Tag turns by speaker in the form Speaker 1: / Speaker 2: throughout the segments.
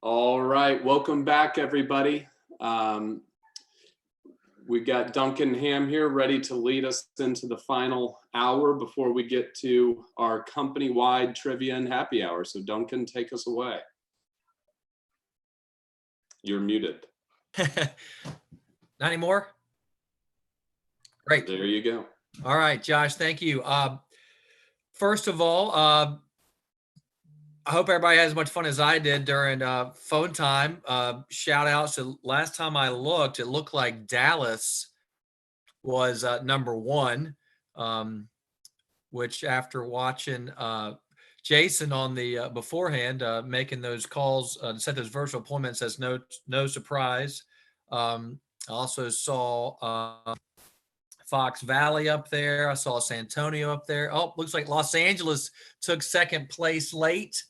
Speaker 1: All right, welcome back, everybody. We got Duncan Ham here ready to lead us into the final hour before we get to our company-wide trivia and happy hour. So Duncan, take us away. You're muted.
Speaker 2: Not anymore? Great.
Speaker 1: There you go.
Speaker 2: All right, Josh, thank you. First of all, I hope everybody had as much fun as I did during phone time. Shout out. So last time I looked, it looked like Dallas was number one, which after watching Jason on the beforehand, making those calls to set those virtual appointments, as no surprise. I also saw Fox Valley up there. I saw San Antonio up there. Oh, looks like Los Angeles took second place late.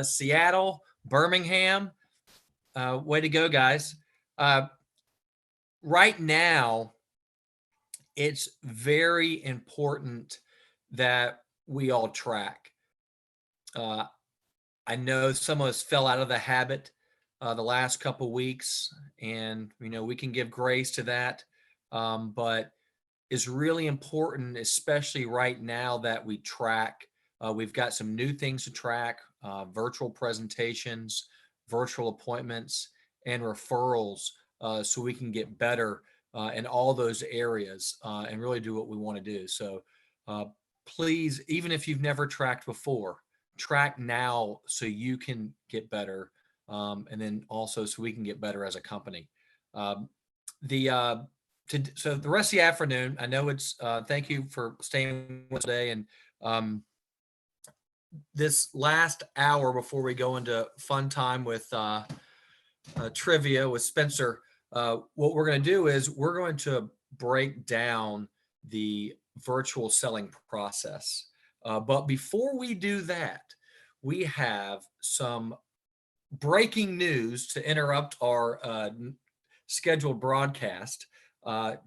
Speaker 2: Seattle, Birmingham. Way to go, guys. Right now, it's very important that we all track. I know some of us fell out of the habit the last couple weeks, and we can give grace to that. But it's really important, especially right now, that we track. We've got some new things to track: virtual presentations, virtual appointments, and referrals, so we can get better in all those areas and really do what we want to do. So please, even if you've never tracked before, track now so you can get better, and then also so we can get better as a company. So the rest of the afternoon, I know it's thank you for staying with us today, and this last hour before we go into fun time with trivia with Spencer, what we're going to do is we're going to break down the virtual selling process. But before we do that, we have some breaking news to interrupt our scheduled broadcast.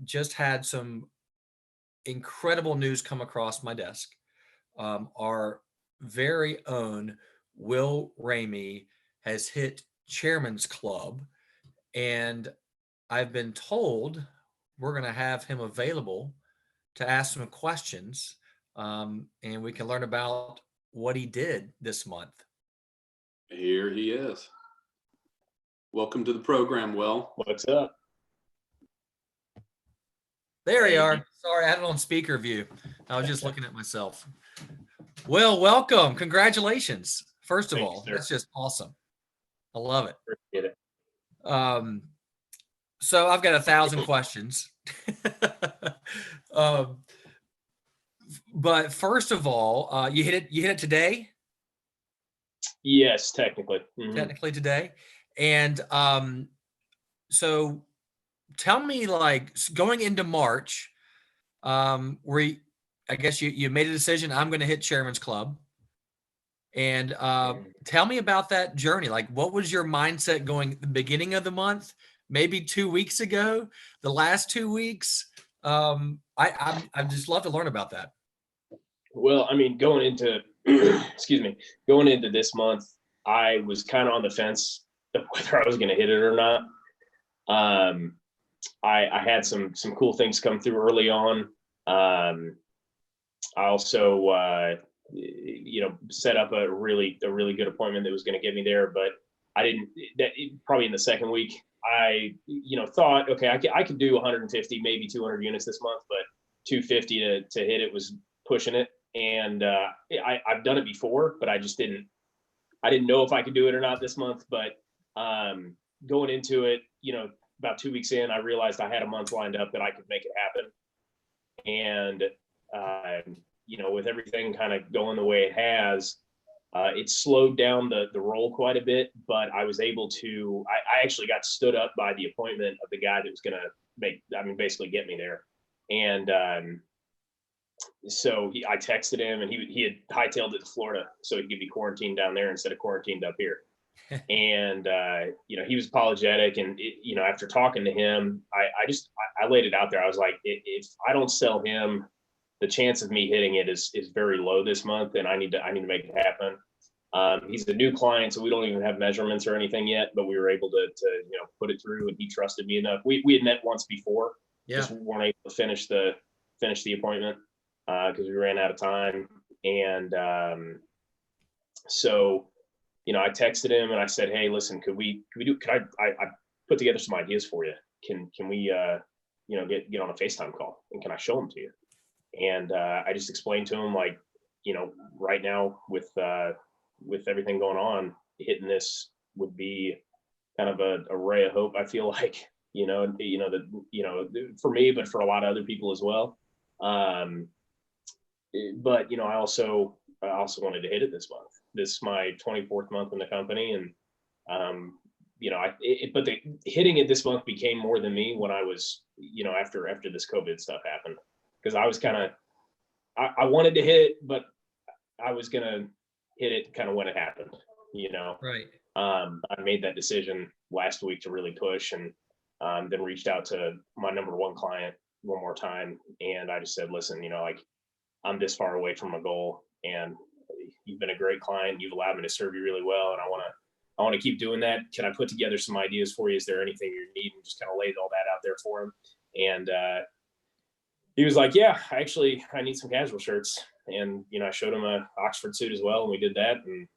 Speaker 2: Just had some incredible news come across my desk. Our very own Will Ramey has hit Chairman's Club, and I've been told we're going to have him available to ask some questions, and we can learn about what he did this month.
Speaker 1: Here he is. Welcome to the program, Will.
Speaker 3: What's up?
Speaker 2: There you are. Sorry, I had it on speaker view. I was just looking at myself. Will, welcome. Congratulations. First of all, that's just awesome. I love it.
Speaker 3: Appreciate it.
Speaker 2: So I've got 1,000 questions. But first of all, you hit it today?
Speaker 3: Yes, technically.
Speaker 2: Technically today. And so tell me, like, going into March, I guess you made a decision, I'm going to hit Chairman's Club. And tell me about that journey. Like, what was your mindset going at the beginning of the month, maybe 2 weeks ago, the last 2 weeks? I'd just love to learn about that.
Speaker 3: Well, I mean, going into, excuse me, going into this month, I was kind of on the fence of whether I was going to hit it or not. I had some cool things come through early on. I also, set up a really good appointment that was going to get me there, but I didn't. Probably in the second week, I thought, okay, I could do 150, maybe 200 units this month, but 250 to hit it was pushing it. And I've done it before, but I didn't know if I could do it or not this month. But going into it, about 2 weeks in, I realized I had a month lined up that I could make it happen. And with everything kind of going the way it has, it slowed down the roll quite a bit, but I was able to, I actually got stood up by the appointment of the guy that was going to basically get me there. And so I texted him, and he had hightailed it to Florida so he could be quarantined down there instead of quarantined up here. And he was apologetic, and after talking to him, I laid it out there. I was like, if I don't sell him, the chance of me hitting it is very low this month, and I need to make it happen. He's a new client, so we don't even have measurements or anything yet, but we were able to put it through, and he trusted me enough. We had met once before, just weren't able to finish the appointment because we ran out of time. And so I texted him and I said, hey, listen, could I put together some ideas for you? Can we get on a FaceTime call, and can I show them to you? And I just explained to him, like, right now with everything going on, hitting this would be kind of a ray of hope. I feel like, for me, but for a lot of other people as well. But I also wanted to hit it this month. This is my 24th month in the company, and but hitting it this month became more than me when I was, after this COVID stuff happened, because I was kind of, I wanted to hit it, but I was gonna hit it kind of when it happened,
Speaker 2: Right.
Speaker 3: I made that decision last week to really push, and then reached out to my number one client one more time, and I just said, listen, I'm this far away from my goal, and you've been a great client. You've allowed me to serve you really well, and I want to keep doing that. Can I put together some ideas for you? Is there anything you need? And just kind of laid all that out there for him. And he was like, yeah, I need some casual shirts. And, I showed him a Oxford suit as well, and we did that, and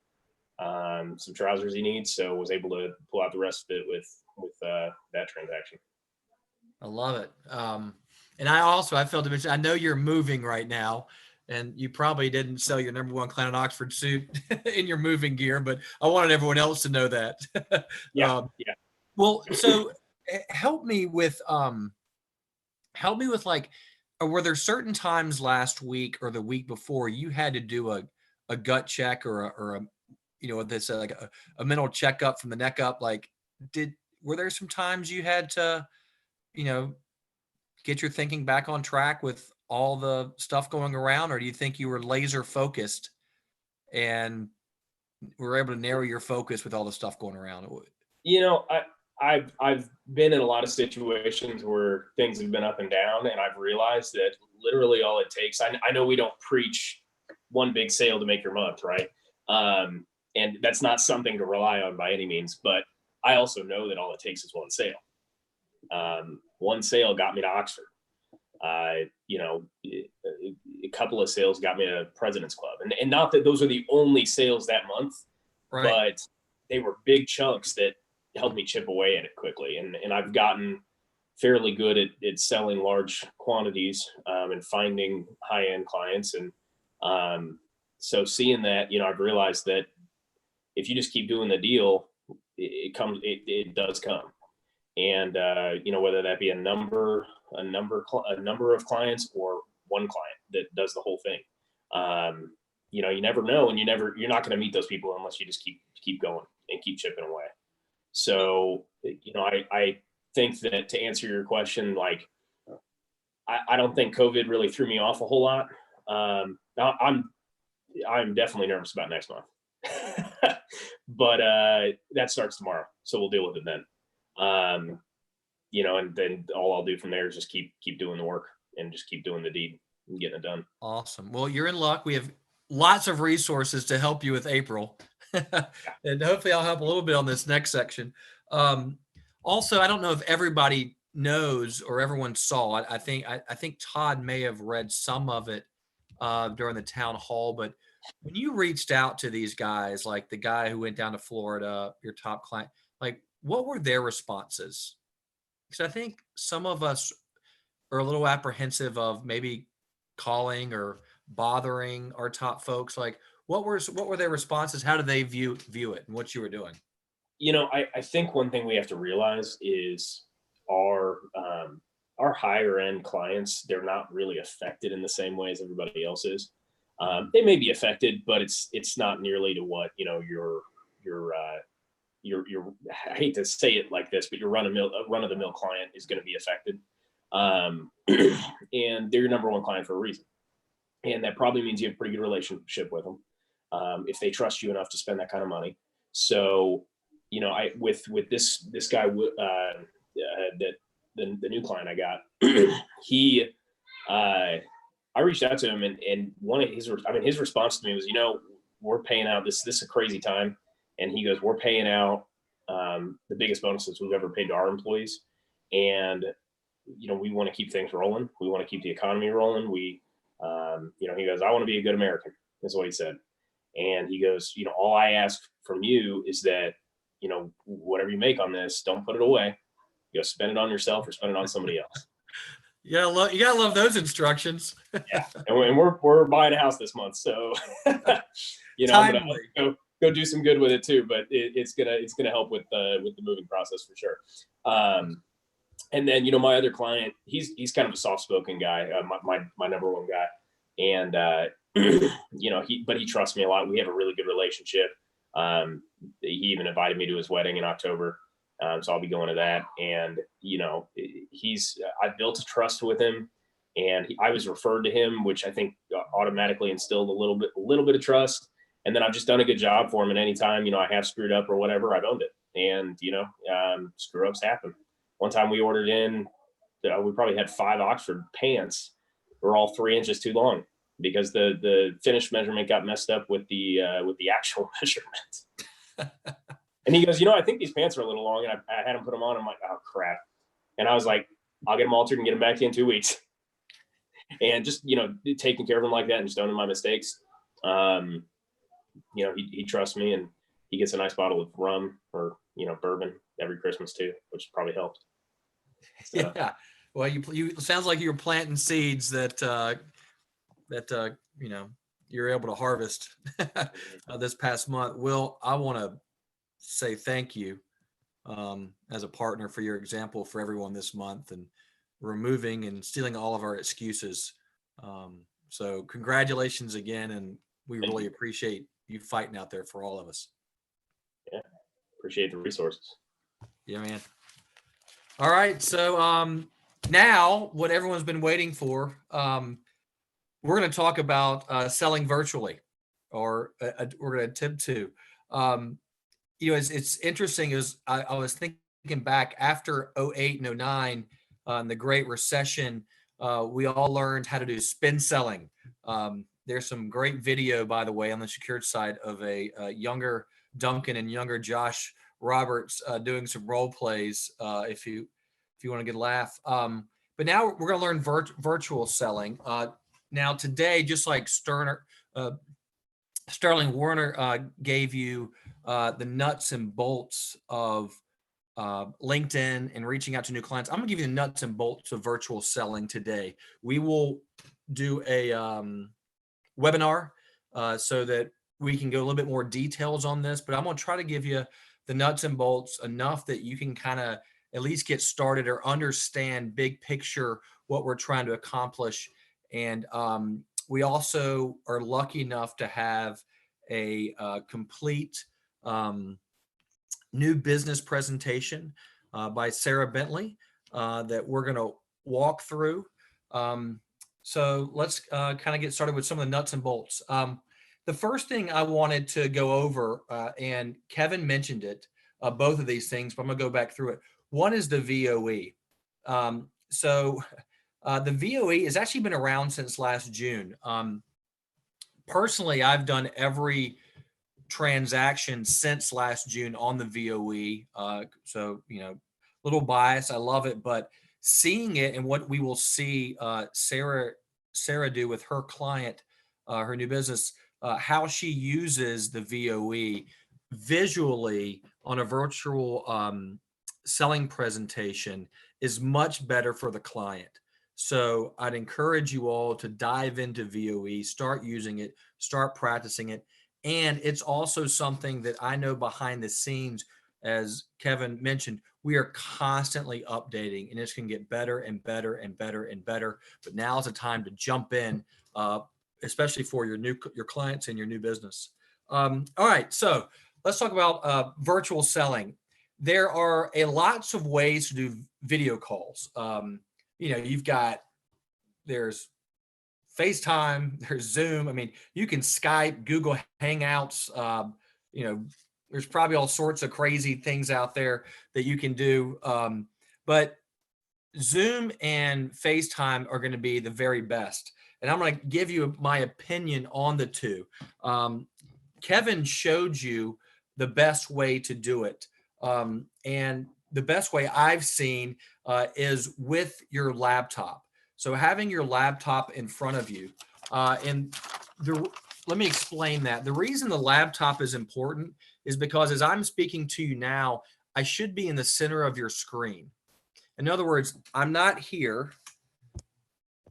Speaker 3: some trousers he needs. So was able to pull out the rest of it with that transaction.
Speaker 2: I love it. And I failed to mention, I know you're moving right now, and you probably didn't sell your number one client an Oxford suit in your moving gear, but I wanted everyone else to know that.
Speaker 3: Yeah.
Speaker 2: Well, so help me with like, were there certain times last week or the week before you had to do a gut check or this like a mental checkup from the neck up? Like, were there some times you had to, get your thinking back on track with all the stuff going around, or do you think you were laser focused and were able to narrow your focus with all the stuff going around?
Speaker 3: I've been in a lot of situations where things have been up and down, and I've realized that literally all it takes, I know we don't preach one big sale to make your month, right? And that's not something to rely on by any means, but I also know that all it takes is one sale. One sale got me to Oxford. A couple of sales got me to President's Club, and not that those are the only sales that month,
Speaker 2: Right.
Speaker 3: but they were big chunks that helped me chip away at it quickly. And I've gotten fairly good at selling large quantities, and finding high-end clients. And so seeing that, I've realized that if you just keep doing the deal, it does come. And whether that be a number of clients or one client that does the whole thing, you never know, and you're not going to meet those people unless you just keep going and keep chipping away. So I think that, to answer your question, like, I don't think COVID really threw me off a whole lot. I'm definitely nervous about next month. But that starts tomorrow, so we'll deal with it then. And then all I'll do from there is just keep doing the work and just keep doing the deed and getting it done.
Speaker 2: Awesome. Well, you're in luck. We have lots of resources to help you with April. And hopefully I'll help a little bit on this next section. Also, I don't know if everybody knows or everyone saw it. I think Todd may have read some of it during the town hall, but when you reached out to these guys, like the guy who went down to Florida, your top client, like what were their responses? Because I think some of us are a little apprehensive of maybe calling or bothering our top folks. Like what were their responses? How did they view it and what you were doing?
Speaker 3: I think one thing we have to realize is our higher end clients, they're not really affected in the same way as everybody else is. They may be affected, but it's not nearly to what, your I hate to say it like this, but your run of the mill client is going to be affected. And they're your number one client for a reason. And that probably means you have a pretty good relationship with them. If they trust you enough to spend that kind of money. So, with this guy, that the new client I got, I reached out to him and one of his response to me was, we're paying out this is a crazy time. And he goes, we're paying out the biggest bonuses we've ever paid to our employees. And, we want to keep things rolling. We want to keep the economy rolling. He goes, I want to be a good American, is what he said. And he goes, all I ask from you is that, whatever you make on this, don't put it away. You go spend it on yourself or spend it on somebody else.
Speaker 2: You gotta love those instructions.
Speaker 3: Yeah. And we're buying a house this month. So, I'm going to go do some good with it too, but it's gonna help with the moving process for sure. And then my other client, he's kind of a soft-spoken guy, my number one guy, and he trusts me a lot. We have a really good relationship. He even invited me to his wedding in October, so I'll be going to that. And I built a trust with him, and I was referred to him, which I think automatically instilled a little bit of trust. And then I've just done a good job for him. And anytime, I have screwed up or whatever, I've owned it. And, screw ups happen. One time we ordered in, we probably had 5 Oxford pants. Were all 3 inches too long because the finished measurement got messed up with the actual measurement. And he goes, I think these pants are a little long. And I had him put them on. I'm like, oh, crap. And I was like, I'll get them altered and get them back to you in 2 weeks. And just, taking care of them like that and just owning my mistakes. He trusts me and he gets a nice bottle of rum or, bourbon every Christmas too, which probably helps. So.
Speaker 2: Yeah. Well, you sounds like you're planting seeds that you're able to harvest this past month. Will, I want to say thank you as a partner for your example for everyone this month and removing and stealing all of our excuses. So congratulations again. And we really appreciate you fighting out there for all of us.
Speaker 3: Yeah. Appreciate the resources.
Speaker 2: Yeah, man. All right. So now what everyone's been waiting for, we're going to talk about selling virtually, or we're going to attempt to. It's interesting is I was thinking back after 08 and 09, the Great Recession, we all learned how to do spin selling. There's some great video, by the way, on the secured side of a younger Duncan and younger Josh Roberts doing some role plays if you want to get a laugh. But now we're going to learn virtual selling. Now today, just like Sterling Warner gave you the nuts and bolts of LinkedIn and reaching out to new clients, I'm going to give you the nuts and bolts of virtual selling today. We will do a webinar so that we can go a little bit more details on this, but I'm going to try to give you the nuts and bolts enough that you can kind of at least get started or understand big picture what we're trying to accomplish. And we also are lucky enough to have a complete new business presentation by Sarah Bentley that we're going to walk through. So let's kind of get started with some of the nuts and bolts. the first thing I wanted to go over, and Kevin mentioned it, both of these things, but I'm gonna go back through it. One is the VOE. The VOE has actually been around since last June. Personally, I've done every transaction since last June on the VOE. Little bias. I love it, but seeing it and what we will see Sarah do with her client, her new business, how she uses the VOE visually on a virtual selling presentation is much better for the client. So I'd encourage you all to dive into VOE, start using it, start practicing it. And it's also something that I know behind the scenes, as Kevin mentioned, we are constantly updating, and it's going to get better and better and better and better. But now is the time to jump in, especially for your clients and your new business. All right, so let's talk about virtual selling. There are lots of ways to do video calls. There's FaceTime, there's Zoom. I mean, you can Skype, Google Hangouts. There's probably all sorts of crazy things out there that you can do. But Zoom and FaceTime are going to be the very best. And I'm going to give you my opinion on the two. Kevin showed you the best way to do it. And the best way I've seen is with your laptop. So having your laptop in front of you. Let me explain that. The reason the laptop is important is because as I'm speaking to you now, I should be in the center of your screen. In other words, I'm not here.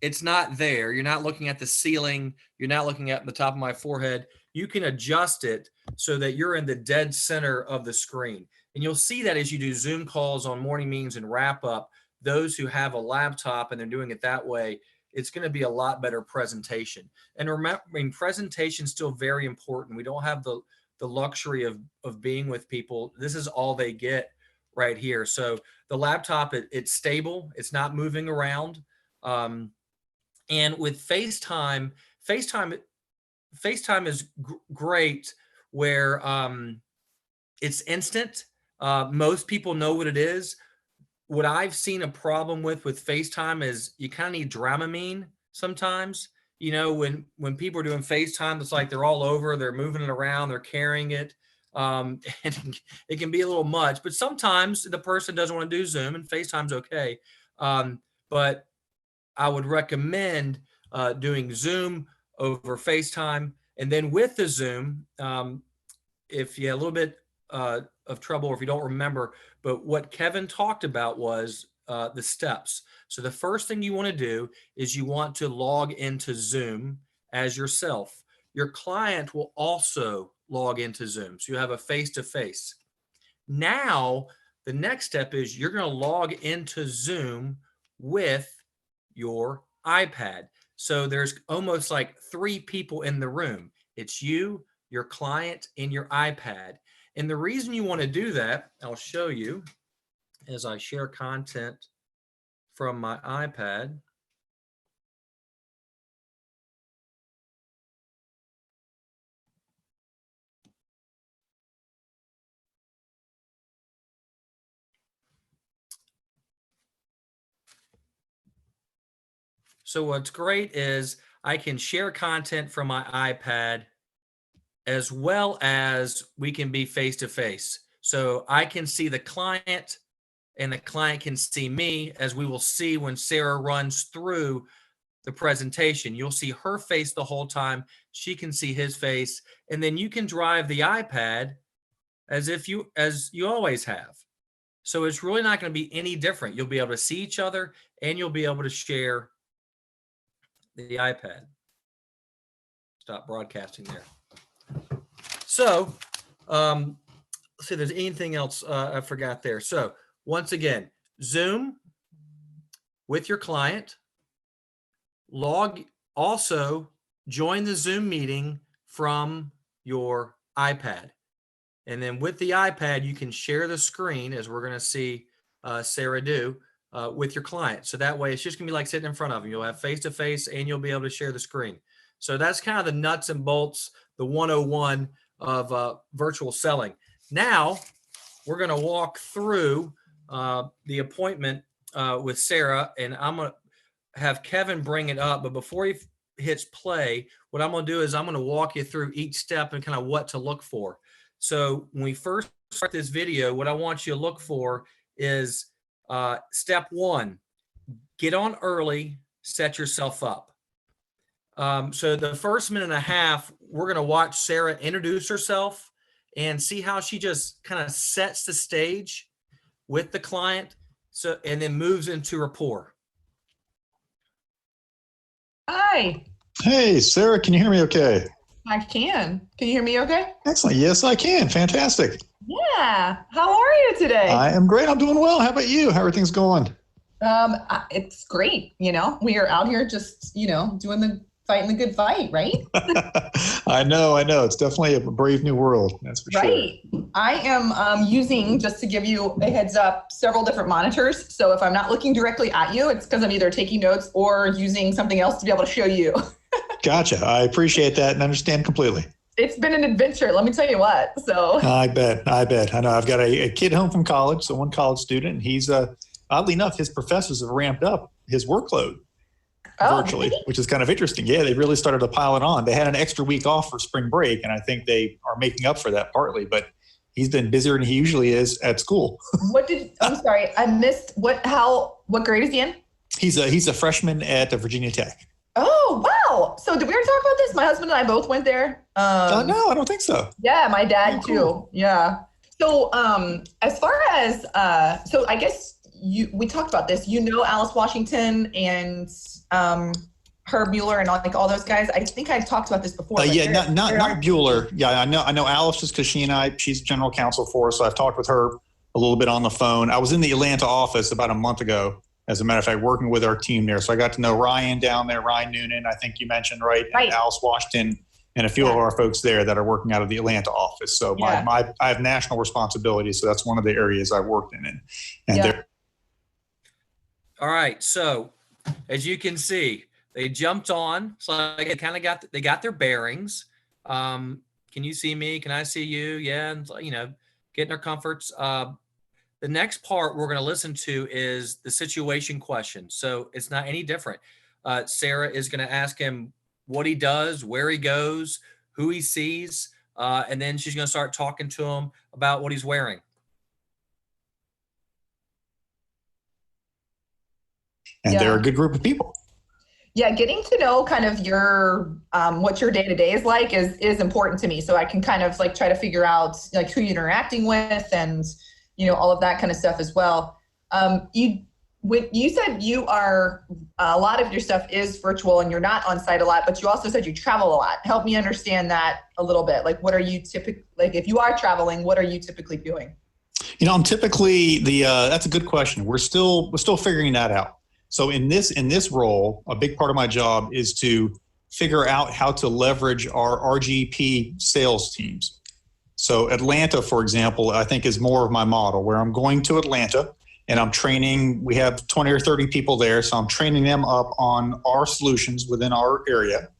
Speaker 2: It's not there. You're not looking at the ceiling. You're not looking at the top of my forehead. You can adjust it so that you're in the dead center of the screen. And you'll see that as you do Zoom calls on morning meetings and wrap up, those who have a laptop and they're doing it that way, it's going to be a lot better presentation. And remembering presentation is still very important. We don't have the luxury of being with people. This is all they get right here. So the laptop, it's stable. It's not moving around. And with FaceTime is great where it's instant. Most people know what it is. What I've seen a problem with FaceTime is you kind of need Dramamine sometimes. When people are doing FaceTime, it's like they're all over, they're moving it around, they're carrying it. And it can be a little much, but sometimes the person doesn't want to do Zoom and FaceTime's okay. But I would recommend doing Zoom over FaceTime. And then with the Zoom, if you have a little bit of trouble or if you don't remember, but what Kevin talked about was the steps. So the first thing you want to do is you want to log into Zoom as yourself. Your client will also log into Zoom. So you have a face-to-face. Now, the next step is you're going to log into Zoom with your iPad. So there's almost like 3 people in the room. It's you, your client, and your iPad. And the reason you want to do that, I'll show you as I share content from my iPad. So what's great is I can share content from my iPad as well as we can be face-to-face. So I can see the client and the client can see me, as we will see when Sarah runs through the presentation. You'll see her face the whole time. She can see his face. And then you can drive the iPad as you always have. So it's really not going to be any different. You'll be able to see each other and you'll be able to share the iPad. Stop broadcasting there. So, let's see if there's anything else I forgot there. So once again, Zoom with your client, also join the Zoom meeting from your iPad. And then with the iPad, you can share the screen, as we're going to see Sarah do, with your client. So that way it's just going to be like sitting in front of them. You'll have face-to-face and you'll be able to share the screen. So that's kind of the nuts and bolts, the 101 of virtual selling. Now we're going to walk through the appointment with Sarah, and I'm going to have Kevin bring it up. But before he hits play, what I'm going to do is I'm going to walk you through each step and kind of what to look for. So when we first start this video, what I want you to look for is step one, get on early, set yourself up. So the first minute and a half, we're going to watch Sarah introduce herself and see how she just kind of sets the stage with the client. So, and then moves into rapport.
Speaker 4: Hi,
Speaker 5: Hey, Sarah, can you hear me okay?
Speaker 4: I can. Can you hear me okay?
Speaker 5: Excellent. Yes, I can. Fantastic.
Speaker 4: Yeah. How are you today?
Speaker 5: I am great. I'm doing well. How about you? How are things going?
Speaker 4: It's great. We are out here just, fighting the good fight, right?
Speaker 5: I know. It's definitely a brave new world. That's for sure.
Speaker 4: Right. I am using, just to give you a heads up, several different monitors. So if I'm not looking directly at you, it's because I'm either taking notes or using something else to be able to show you.
Speaker 5: Gotcha. I appreciate that and understand completely.
Speaker 4: It's been an adventure, let me tell you what. So
Speaker 5: I bet. I know. I've got a kid home from college, so one college student, and he's oddly enough, his professors have ramped up his workload virtually,
Speaker 4: really?
Speaker 5: which is kind of interesting. Yeah, they really started to pile it on. They had an extra week off for spring break, and I think they are making up for that partly, but he's been busier than he usually is at school.
Speaker 4: I'm sorry, I missed what grade is he in?
Speaker 5: He's a freshman at Virginia Tech.
Speaker 4: Oh, wow. So did we already talk about this? My husband and I both went there.
Speaker 5: No, I don't think so.
Speaker 4: Yeah, my dad
Speaker 5: Oh, cool.
Speaker 4: too. Yeah. So as far as, so I guess we talked about this, Alice Washington and Herb Mueller and all those guys. I think I've talked about this before.
Speaker 5: Not Bueller. Yeah, I know Alice just because she's general counsel for us. So I've talked with her a little bit on the phone. I was in the Atlanta office about a month ago, as a matter of fact, working with our team there. So I got to know Ryan down there, Ryan Noonan, I think you mentioned, right? And Alice Washington and a few of our folks there that are working out of the Atlanta office. So I have national responsibility. So that's one of the areas I worked in.
Speaker 2: All right. So as you can see, they jumped on. So they kind of got their bearings. Can you see me? Can I see you? Yeah. And, getting their comforts. The next part we're going to listen to is the situation question. So it's not any different. Sarah is going to ask him what he does, where he goes, who he sees, and then she's going to start talking to him about what he's wearing.
Speaker 5: And they're a good group of people.
Speaker 4: Yeah, getting to know kind of your what your day-to-day is like is important to me. So I can kind of try to figure out who you're interacting with and all of that kind of stuff as well. You said you are, a lot of your stuff is virtual and you're not on site a lot, but you also said you travel a lot. Help me understand that a little bit. What are you typically, if you are traveling, what are you typically doing?
Speaker 5: I'm typically that's a good question. We're still figuring that out. So in this role, a big part of my job is to figure out how to leverage our RGP sales teams. So Atlanta, for example, I think is more of my model where I'm going to Atlanta and I'm training. We have 20 or 30 people there. So I'm training them up on our solutions within our area.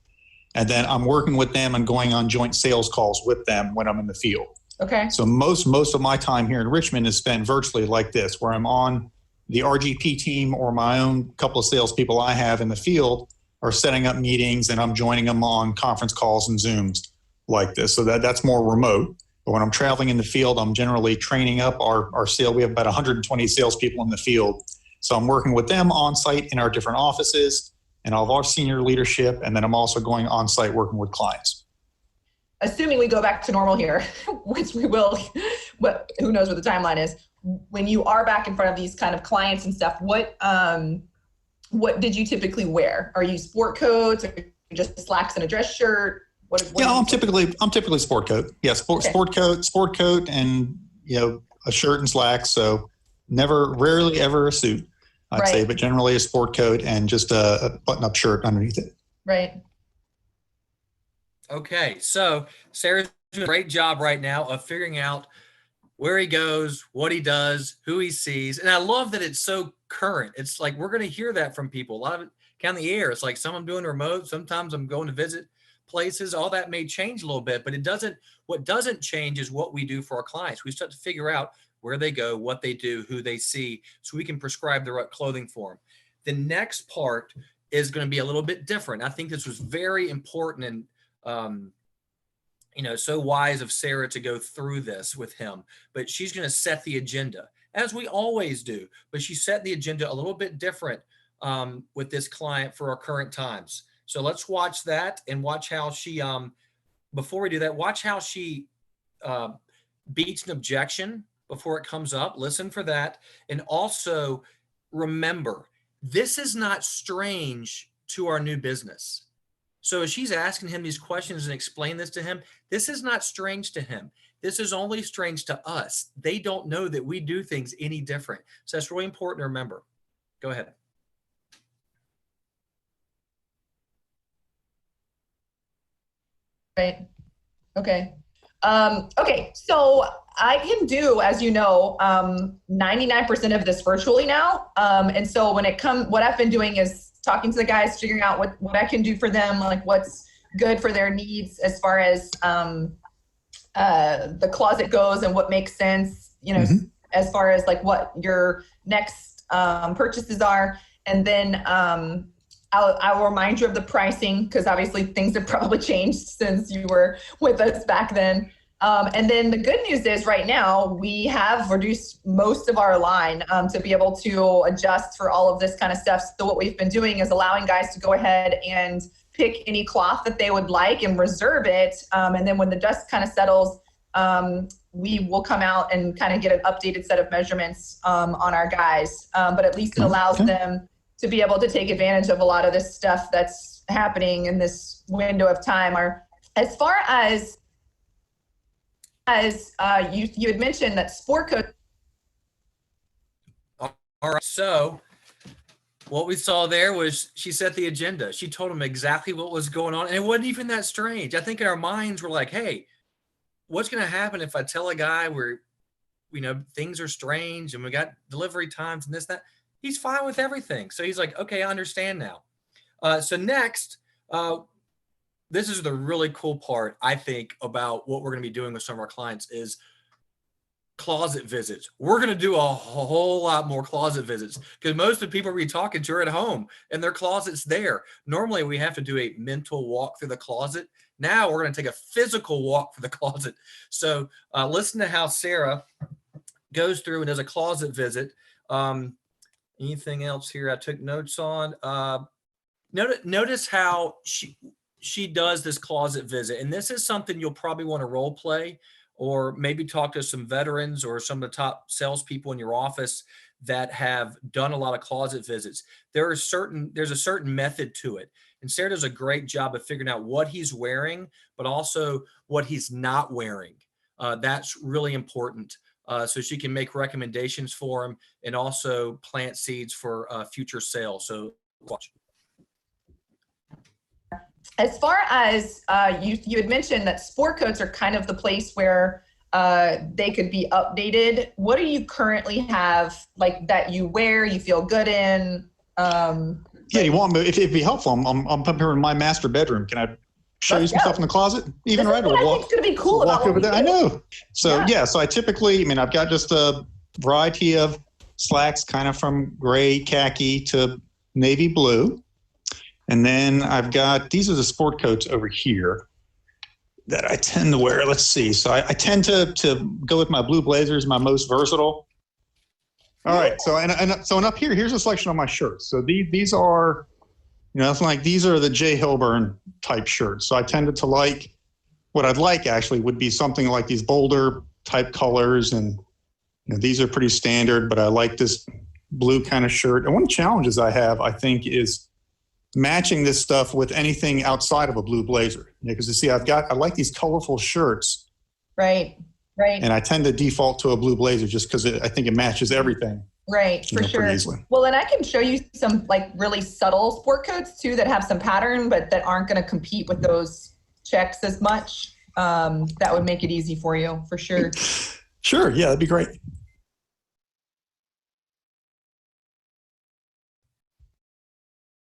Speaker 5: And then I'm working with them and going on joint sales calls with them when I'm in the field.
Speaker 4: Okay.
Speaker 5: So most of my time here in Richmond is spent virtually like this, where I'm on the RGP team or my own couple of salespeople I have in the field are setting up meetings and I'm joining them on conference calls and Zooms like this. So that's more remote. But when I'm traveling in the field, I'm generally training up our sale. We have about 120 salespeople in the field. So I'm working with them on site in our different offices and all of our senior leadership. And then I'm also going on site working with clients.
Speaker 4: Assuming we go back to normal here, which we will, but who knows what the timeline is. When you are back in front of these kind of clients and stuff, what did you typically wear? Are you sport coats or just slacks and a dress shirt?
Speaker 5: I'm typically sport coat. Yeah, sport coat, and a shirt and slacks. So rarely ever a suit, I'd say, but generally a sport coat and just a button-up shirt underneath it.
Speaker 4: Right.
Speaker 2: Okay, so Sarah's doing a great job right now of figuring out where he goes, what he does, who he sees, and I love that it's so current. It's like we're going to hear that from people. A lot of it count the air. It's like some I'm doing remote. Sometimes I'm going to visit places. All that may change a little bit, but what doesn't change is what we do for our clients. We start to figure out where they go, what they do, who they see, so we can prescribe the right clothing for them. The next part is going to be a little bit different. I think this was very important and, so wise of Sarah to go through this with him, but she's going to set the agenda as we always do, but she set the agenda a little bit different with this client for our current times. So let's watch that and watch how she, before we do that, watch how she beats an objection before it comes up. Listen for that. And also remember, this is not strange to our new business. So as she's asking him these questions and explain this to him, this is not strange to him. This is only strange to us. They don't know that we do things any different. So that's really important to remember. Go ahead.
Speaker 4: Right. Okay. Okay. So I can do, as you know, 99% of this virtually now. And so what I've been doing is talking to the guys, figuring out what I can do for them, like what's good for their needs as far as the closet goes and what makes sense, as far as like what your next purchases are. And then I'll remind you of the pricing, because obviously things have probably changed since you were with us back then. And then the good news is right now we have reduced most of our line to be able to adjust for all of this kind of stuff. So what we've been doing is allowing guys to go ahead and pick any cloth that they would like and reserve it. And then when the dust kind of settles, we will come out and kind of get an updated set of measurements on our guys. But at least it allows them to be able to take advantage of a lot of this stuff that's happening in this window of time. As far as you had mentioned that sport coat.
Speaker 2: All right. So what we saw there was she set the agenda. She told him exactly what was going on. And it wasn't even that strange. I think in our minds we're like, hey, what's going to happen if I tell a guy where, things are strange and we got delivery times and this, that? He's fine with everything. So he's like, okay, I understand now. So next, this is the really cool part, I think, about what we're going to be doing with some of our clients is closet visits. We're going to do a whole lot more closet visits because most of the people we're talking to are at home and their closet's there. Normally, we have to do a mental walk through the closet. Now we're going to take a physical walk through the closet. So listen to how Sarah goes through and does a closet visit. Anything else here I took notes on? Notice how she does this closet visit. And this is something you'll probably want to role play or maybe talk to some veterans or some of the top salespeople in your office that have done a lot of closet visits. There's a certain method to it. And Sarah does a great job of figuring out what he's wearing, but also what he's not wearing. That's really important. So she can make recommendations for him and also plant seeds for future sales. So watch.
Speaker 4: As far as you had mentioned that sport coats are kind of the place where they could be updated. What do you currently have like that you wear, you feel good in?
Speaker 5: Yeah, you want me? If it'd be helpful, I'm up here in my master bedroom. Can I show you some stuff in the closet? Even
Speaker 4: this
Speaker 5: right,
Speaker 4: is what I think is going to be cool about
Speaker 5: walk over there. I know. So
Speaker 4: Yeah.
Speaker 5: so I typically, I've got just a variety of slacks, kind of from gray, khaki to navy blue. And then I've got, these are the sport coats over here that I tend to wear. Let's see. So I tend to go with my blue blazers, my most versatile. All right. So, and up here, here's a selection of my shirts. So these are, it's like, these are the Jay Hilburn type shirts. So I tended to like, what I'd like actually would be something like these bolder type colors. And these are pretty standard, but I like this blue kind of shirt. And one of the challenges I have, I think, is matching this stuff with anything outside of a blue blazer. Because you see, I like these colorful shirts.
Speaker 4: Right.
Speaker 5: And I tend to default to a blue blazer just because I think it matches everything.
Speaker 4: Right, for sure.
Speaker 5: Pretty easily.
Speaker 4: Well, and I can show you some like really subtle sport coats too that have some pattern, but that aren't going to compete with those checks as much. That would make it easy for you, for sure.
Speaker 5: Sure. Yeah, that'd be great.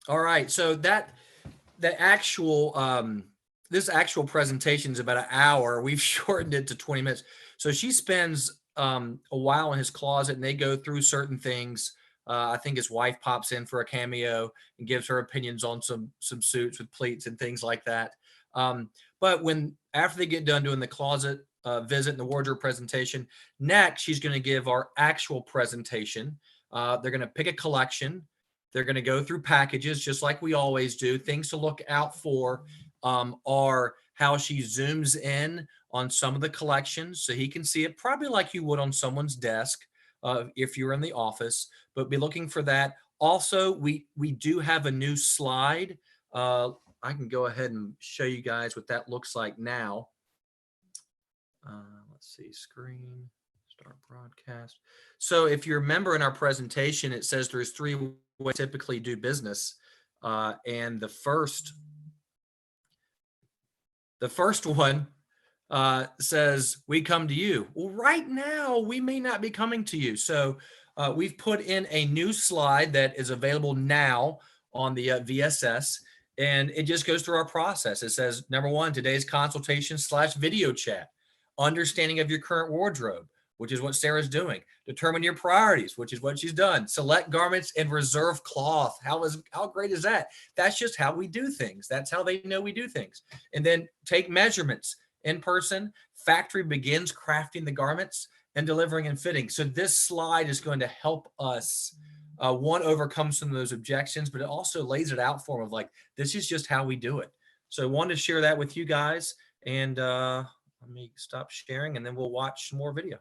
Speaker 2: All right. So the actual this actual presentation is about an hour. We've shortened it to 20 minutes. So she spends a while in his closet, and they go through certain things. I think his wife pops in for a cameo and gives her opinions on some suits with pleats and things like that. But when after they get done doing the closet visit and the wardrobe presentation, next she's going to give our actual presentation. They're going to pick a collection. They're going to go through packages just like we always do. Things to look out for are how she zooms in on some of the collections so he can see it probably like you would on someone's desk if you're in the office, but be looking for that. Also, we do have a new slide. I can go ahead and show you guys what that looks like now. Let's see, screen, start broadcast. So if you remember in our presentation, it says there's 3 ways we typically do business. And the first one says, we come to you. Well, right now, we may not be coming to you. So we've put in a new slide that is available now on the VSS. And it just goes through our process. It says, number 1, today's consultation / video chat, understanding of your current wardrobe, which is what Sarah's doing. Determine your priorities, which is what she's done. Select garments and reserve cloth. How great is that? That's just how we do things. That's how they know we do things. And then take measurements in person. Factory begins crafting the garments and delivering and fitting. So this slide is going to help us one, overcome some of those objections, but it also lays it out for them of like, this is just how we do it. So I wanted to share that with you guys. And let me stop sharing and then we'll watch some more video.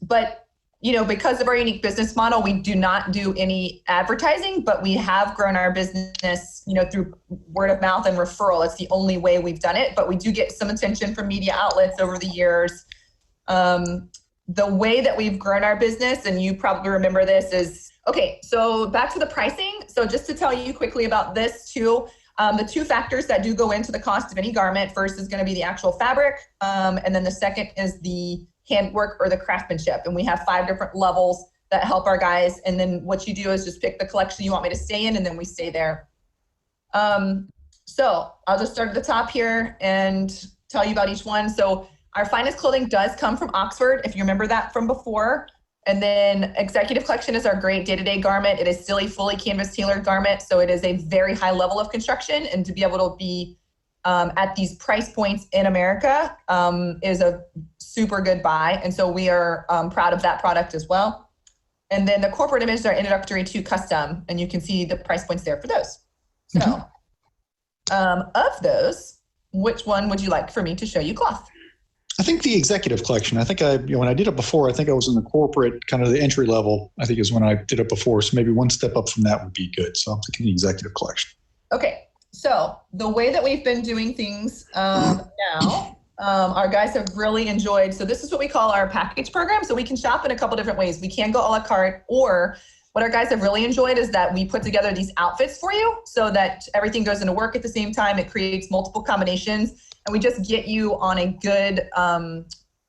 Speaker 4: But you know, because of our unique business model, we do not do any advertising, but we have grown our business, you know, through word of mouth and referral. It's the only way we've done it, but we do get some attention from media outlets over the years. The way that we've grown our business, and you probably remember this, is, okay, so back to the pricing. So just to tell you quickly about this too, the 2 factors that do go into the cost of any garment, first is going to be the actual fabric. And then the second is the handwork or the craftsmanship. And we have 5 different levels that help our guys. And then what you do is just pick the collection you want me to stay in, and then we stay there. So I'll just start at the top here and tell you about each one. So our finest clothing does come from Oxford, if you remember that from before. And then Executive Collection is our great day-to-day garment. It is still a fully canvas tailored garment. So it is a very high level of construction, and to be able to be at these price points in America is a super good buy. And so we are proud of that product as well. And then the corporate images are introductory to custom, and you can see the price points there for those. So of those, which one would you like for me to show you cloth?
Speaker 5: I think the Executive Collection. I think when I did it before, I think I was in the corporate, kind of the entry level, I think is when I did it before. So maybe one step up from that would be good. So I'm thinking the Executive Collection.
Speaker 4: Okay. So the way that we've been doing things now, our guys have really enjoyed. So this is what we call our package program. So we can shop in a couple different ways. We can go a la carte, or what our guys have really enjoyed is that we put together these outfits for you so that everything goes into work at the same time. It creates multiple combinations, and we just get you on a good kind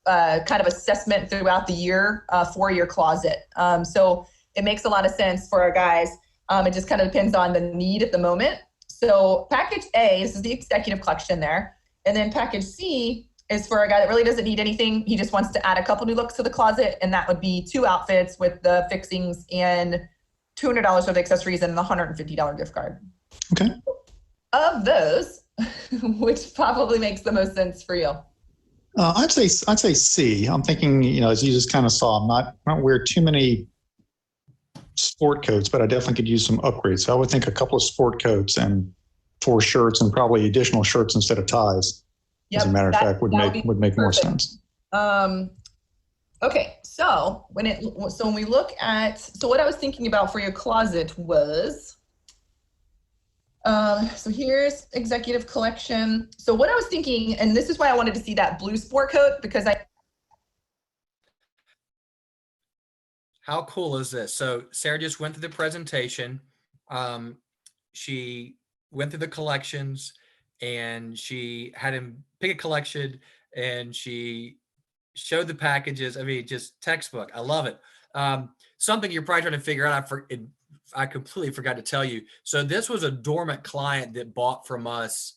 Speaker 4: of assessment throughout the year for your closet. So it makes a lot of sense for our guys. It just kind of depends on the need at the moment. So package A, this is the Executive Collection there. And then package C is for a guy that really doesn't need anything. He just wants to add a couple new looks to the closet. And that would be 2 outfits with the fixings and $200 of accessories and the $150 gift card.
Speaker 5: Okay.
Speaker 4: Of those, which probably makes the most sense for you?
Speaker 5: I'd say C. I'm thinking, you know, as you just kind of saw, I don't wear too many sport coats, but I definitely could use some upgrades. So I would think a couple of sport coats and 4 shirts, and probably additional shirts instead of ties.
Speaker 4: Yep,
Speaker 5: as a matter of fact, would make more sense.
Speaker 4: Okay, so when we look at, so what I was thinking about for your closet was, so here's Executive Collection. So what I was thinking, and this is why I wanted to see that blue sport coat, because
Speaker 2: How cool is this? So Sarah just went through the presentation. She went through the collections, and she had him pick a collection, and she showed the packages. I mean, just textbook. I love it. Something you're probably trying to figure out. I completely forgot to tell you. So this was a dormant client that bought from us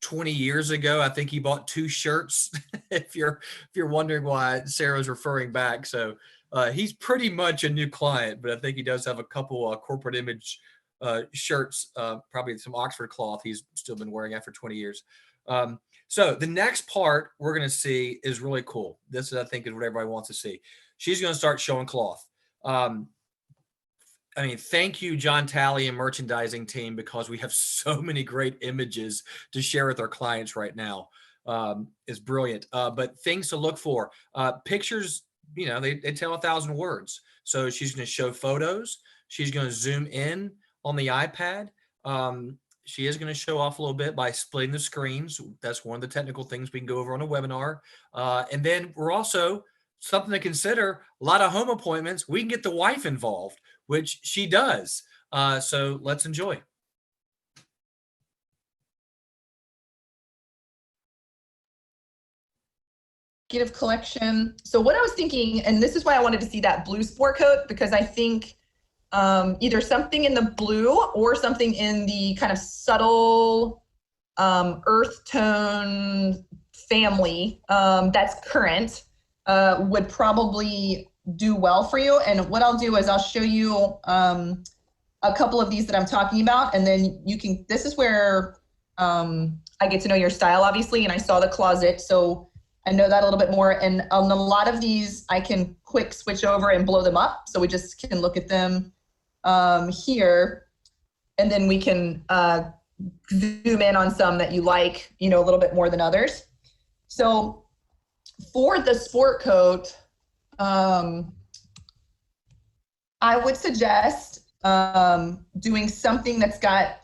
Speaker 2: 20 years ago. I think he bought 2 shirts. if you're wondering why Sarah's referring back, so he's pretty much a new client, but I think he does have a couple corporate image shirts, probably some Oxford cloth he's still been wearing after 20 years. So the next part we're going to see is really cool. This, I think, is what everybody wants to see. She's going to start showing cloth. I mean, thank you, John Talley and merchandising team, because we have so many great images to share with our clients right now. It's brilliant. But things to look for. Pictures, you know, they tell 1,000 words. So she's going to show photos. She's going to zoom in on the iPad. She is going to show off a little bit by splitting the screens. That's one of the technical things we can go over on a webinar. And then we're also, something to consider, a lot of home appointments, we can get the wife involved, which she does. So let's enjoy.
Speaker 4: Of collection. So what I was thinking, and this is why I wanted to see that blue sport coat, because I think either something in the blue or something in the kind of subtle earth tone family that's current would probably do well for you. And what I'll do is I'll show you a couple of these that I'm talking about, and then you can, this is where I get to know your style, obviously, and I saw the closet, so I know that a little bit more. And on a lot of these, I can quick switch over and blow them up. So we just can look at them here, and then we can zoom in on some that you like, you know, a little bit more than others. So for the sport coat, I would suggest doing something that's got,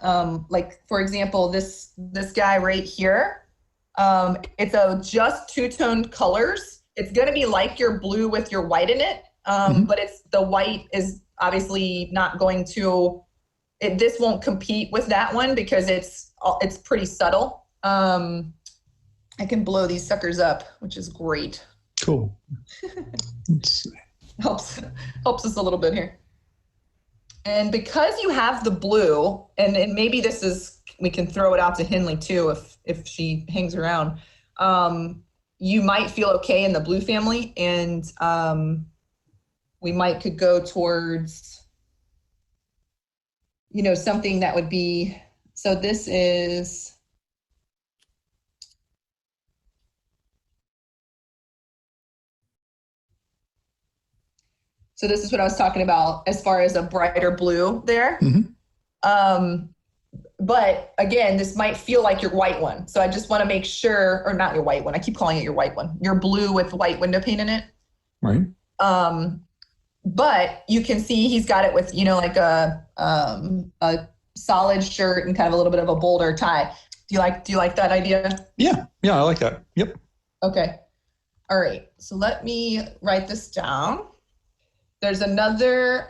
Speaker 4: like, for example, this guy right here. It's just 2-toned colors. It's going to be like your blue with your white in it, but the white is obviously not going to. This won't compete with that one because it's pretty subtle. I can blow these suckers up, which is great.
Speaker 5: Cool.
Speaker 4: helps us a little bit here. And because you have the blue, and maybe this is, we can throw it out to Henley too if she hangs around. You might feel okay in the blue family, and we could go towards, you know, something that would be, so this is, so this is what I was talking about as far as a brighter blue there. But again, this might feel like your white one. So I just want to make sure, or not your white one. I keep calling it your white one. Your blue with white window pane in it.
Speaker 5: Right.
Speaker 4: But you can see he's got it with, you know, like a solid shirt and kind of a little bit of a bolder tie. Do you like that idea?
Speaker 5: Yeah, I like that. Yep.
Speaker 4: Okay. All right. So let me write this down. There's another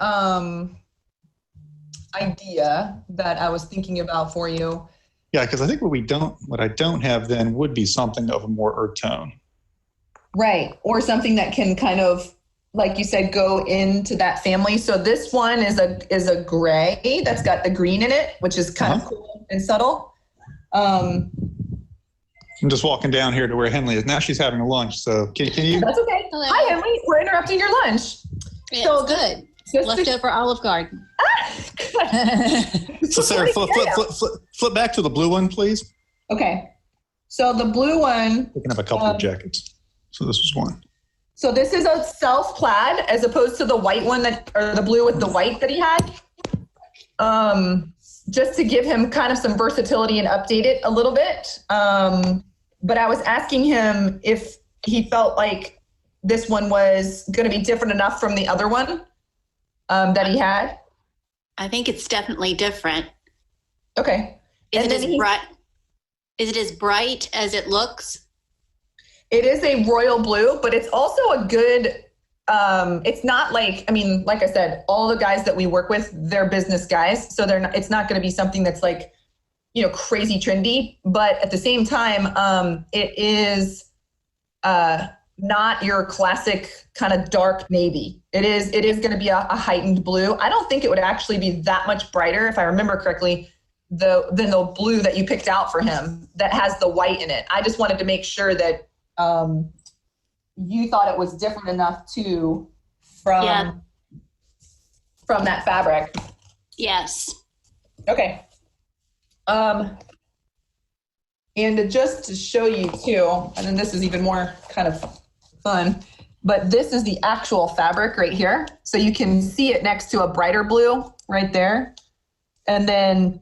Speaker 4: idea that I was thinking about for you.
Speaker 5: Yeah, because I think what I don't have then would be something of a more earth tone.
Speaker 4: Right. Or something that can kind of, like you said, go into that family. So this one is a gray that's got the green in it, which is kind of cool and subtle.
Speaker 5: I'm just walking down here to where Henley is. Now she's having a lunch. So can you?
Speaker 4: That's okay.
Speaker 6: Hello.
Speaker 4: Hi, Henley. We're interrupting your lunch.
Speaker 6: It's
Speaker 4: So
Speaker 6: good.
Speaker 4: Just
Speaker 6: Leftover Olive Garden.
Speaker 5: So Sarah, flip back to the blue one, please.
Speaker 4: Okay. So the blue one.
Speaker 5: We can have a couple of jackets. So this was one.
Speaker 4: So this is a self-plaid as opposed to the white one or the blue with the white that he had. Just to give him kind of some versatility and update it a little bit. But I was asking him if he felt like this one was going to be different enough from the other one that he had.
Speaker 7: I think it's definitely different.
Speaker 4: Okay.
Speaker 7: Is
Speaker 4: And
Speaker 7: it
Speaker 4: then
Speaker 7: as bright? Is it as bright as it looks?
Speaker 4: It is a royal blue, but it's also a good, it's not like, I mean, like I said, all the guys that we work with, they're business guys. So it's not going to be something that's like, you know, crazy trendy, but at the same time, it is not your classic kind of dark navy. It is going to be a heightened blue. I don't think it would actually be that much brighter, if I remember correctly, than the blue that you picked out for him that has the white in it. I just wanted to make sure that you thought it was different enough too from that fabric.
Speaker 7: Yes.
Speaker 4: Okay. And just to show you too, and then this is even more kind of fun, but this is the actual fabric right here. So you can see it next to a brighter blue right there. And then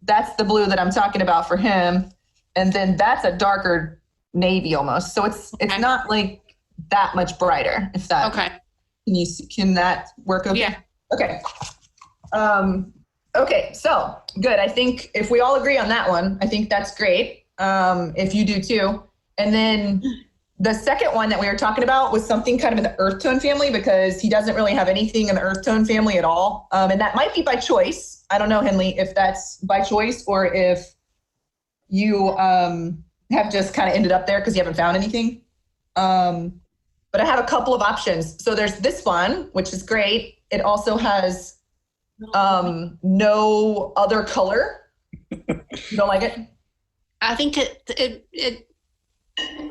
Speaker 4: that's the blue that I'm talking about for him. And then that's a darker navy almost. So it's not like that much brighter, if that,
Speaker 7: Okay.
Speaker 4: can that work okay?
Speaker 7: Yeah.
Speaker 4: Okay. Okay, so good. I think if we all agree on that one, I think that's great. If you do too. And then the second one that we were talking about was something kind of in the earth tone family, because he doesn't really have anything in the earth tone family at all. And that might be by choice. I don't know, Henley, if that's by choice or if you have just kind of ended up there because you haven't found anything. But I have a couple of options. So there's this one, which is great. It also has no other color. You don't like it?
Speaker 7: I think it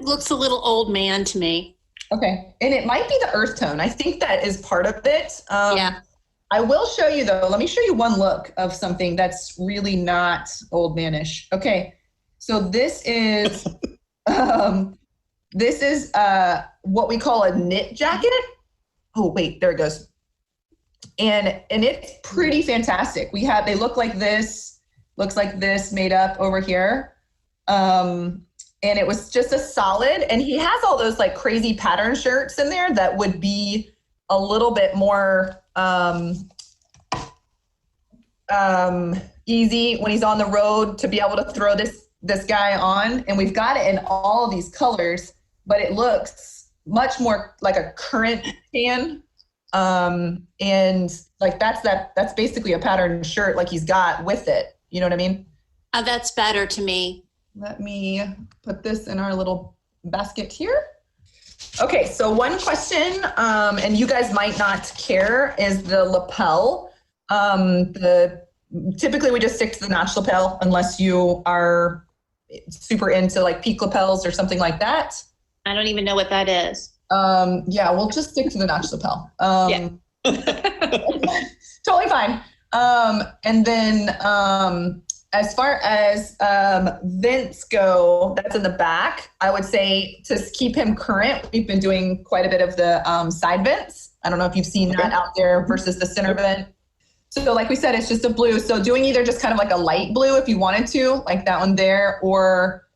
Speaker 7: looks a little old man to me.
Speaker 4: Okay. And it might be the earth tone. I think that is part of it.
Speaker 7: Yeah.
Speaker 4: I will show you though. Let me show you one look of something that's really not old manish. Okay. So this is, what we call a knit jacket. Oh, wait, there it goes. And it's pretty fantastic. They look like this, looks like this made up over here. And it was just a solid, and he has all those like crazy pattern shirts in there that would be a little bit more easy when he's on the road to be able to throw this guy on. And we've got it in all of these colors, but it looks much more like a current tan. And like that's basically a pattern shirt like he's got with it. You know what I mean?
Speaker 7: That's better to me.
Speaker 4: Let me put this in our little basket here. Okay, so one question, and you guys might not care, is the lapel. Typically we just stick to the notch lapel unless you are super into like peak lapels or something like that.
Speaker 7: I don't even know what that is.
Speaker 4: Yeah, we'll just stick to the notch lapel.
Speaker 7: Yeah.
Speaker 4: Totally fine. And then as far as vents go, that's in the back. I would say to keep him current, we've been doing quite a bit of the side vents. I don't know if you've seen that out there versus the center vent. So like we said, it's just a blue. So doing either just kind of like a light blue if you wanted to, like that one there, or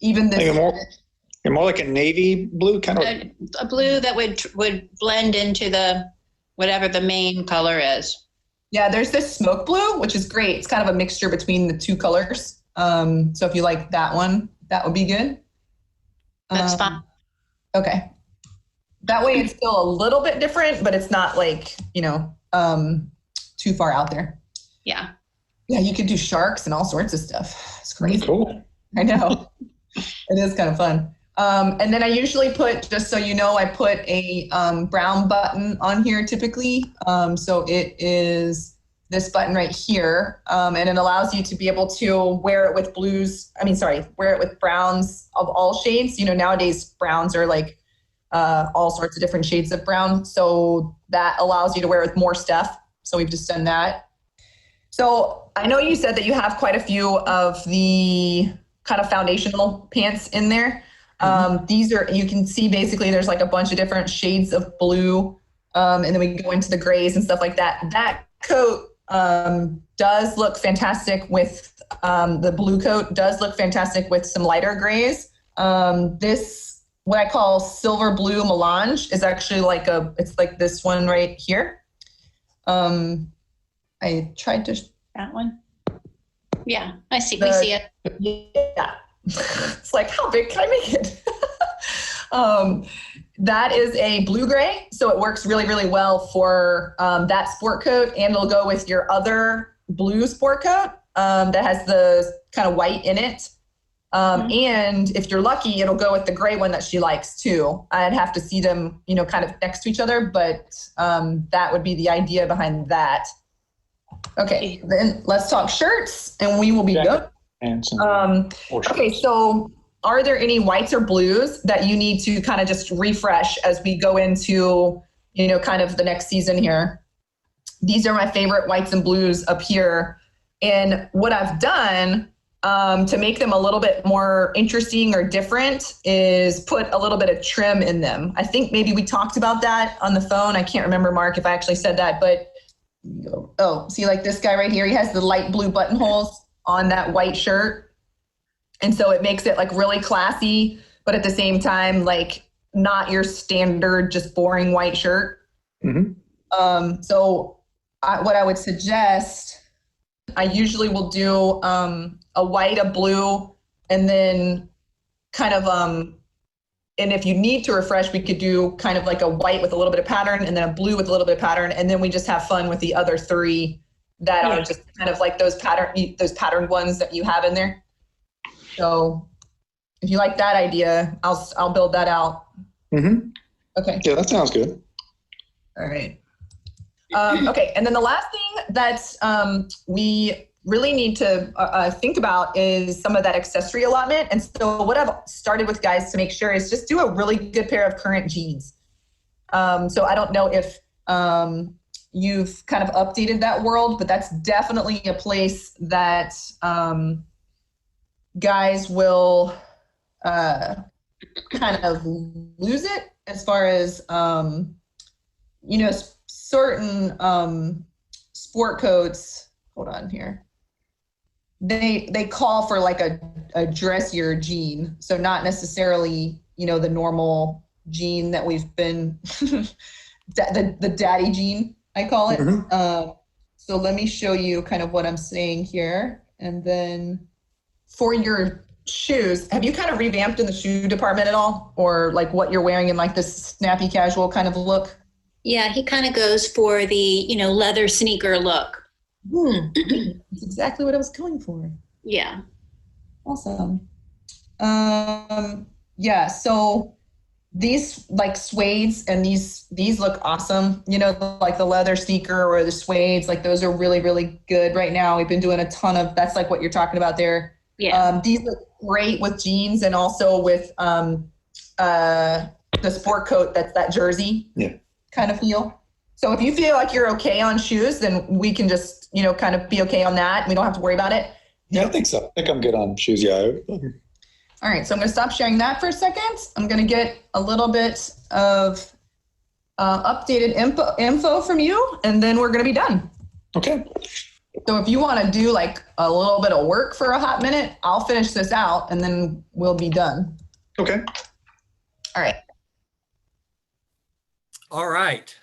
Speaker 4: even this.
Speaker 6: You're more like a navy blue kind of.
Speaker 7: A blue that would blend into the whatever the main color is.
Speaker 4: Yeah, there's this smoke blue, which is great. It's kind of a mixture between the two colors. So if you like that one, that would be good.
Speaker 7: That's fine.
Speaker 4: Okay. That way it's still a little bit different, but it's not like, too far out there.
Speaker 7: Yeah.
Speaker 4: Yeah, you could do sharks and all sorts of stuff. It's crazy.
Speaker 6: Cool.
Speaker 4: I know. It is kind of fun. And then I usually put, just so you know, I put a brown button on here typically. So it is this button right here. And it allows you to be able to wear it with wear it with browns of all shades. Nowadays browns are like all sorts of different shades of brown. So that allows you to wear it with more stuff. So we've just done that. So I know you said that you have quite a few of the kind of foundational pants in there. These are, you can see basically there's like a bunch of different shades of blue. And then we go into the grays and stuff like that. That coat does look fantastic with, the blue coat does look fantastic with some lighter grays. This, what I call silver blue melange, is actually it's like this one right here. I tried to.
Speaker 7: That one? Yeah, we see it.
Speaker 4: Yeah. It's like, how big can I make it? That is a blue gray. So it works really, really well for that sport coat, and it'll go with your other blue sport coat that has the kind of white in it. And if you're lucky, it'll go with the gray one that she likes too. I'd have to see them, kind of next to each other, but that would be the idea behind that. Okay, then let's talk shirts and we will be good.
Speaker 6: And some
Speaker 4: Okay, so are there any whites or blues that you need to kind of just refresh as we go into, kind of the next season here? These are my favorite whites and blues up here. And what I've done to make them a little bit more interesting or different is put a little bit of trim in them. I think maybe we talked about that on the phone. I can't remember, Mark, if I actually said that, but see, like this guy right here, he has the light blue buttonholes on that white shirt. And so it makes it like really classy, but at the same time, like not your standard, just boring white shirt. So what I would suggest, I usually will do a white, a blue, and then kind of, and if you need to refresh, we could do kind of like a white with a little bit of pattern and then a blue with a little bit of pattern. And then we just have fun with the other three that are just kind of like those patterned ones that you have in there. So if you like that idea, I'll build that out. Okay.
Speaker 6: Yeah, that sounds good.
Speaker 4: All right. Okay. And then the last thing that we really need to think about is some of that accessory allotment. And so what I've started with guys to make sure is just do a really good pair of current jeans. So I don't know if you've kind of updated that world, but that's definitely a place that guys will kind of lose it as far as, certain sport coats. Hold on here. They call for like a dressier jean. So not necessarily, the normal jean that we've been, the daddy jean, I call it. So let me show you kind of what I'm saying here. And then for your shoes, have you kind of revamped in the shoe department at all? Or like what you're wearing in like this snappy casual kind of look?
Speaker 7: Yeah, he kind of goes for the, leather sneaker look.
Speaker 4: That's exactly what I was going for.
Speaker 7: Yeah.
Speaker 4: Awesome. Yeah, so these like suedes and these look awesome. Like the leather sneaker or the suedes, like those are really, really good right now. We've been doing a ton of, that's like what you're talking about there.
Speaker 7: Yeah.
Speaker 4: These look great with jeans and also with the sport coat that's that jersey kind of feel. So if you feel like you're okay on shoes, then we can just, kind of be okay on that. We don't have to worry about it.
Speaker 6: Yeah, I think so. I think I'm good on shoes. Yeah.
Speaker 4: All right, so I'm going to stop sharing that for a second. I'm going to get a little bit of updated info from you, and then we're going to be done.
Speaker 6: Okay.
Speaker 4: So if you want to do like a little bit of work for a hot minute, I'll finish this out, and then we'll be done.
Speaker 6: Okay.
Speaker 4: All right.
Speaker 2: All right.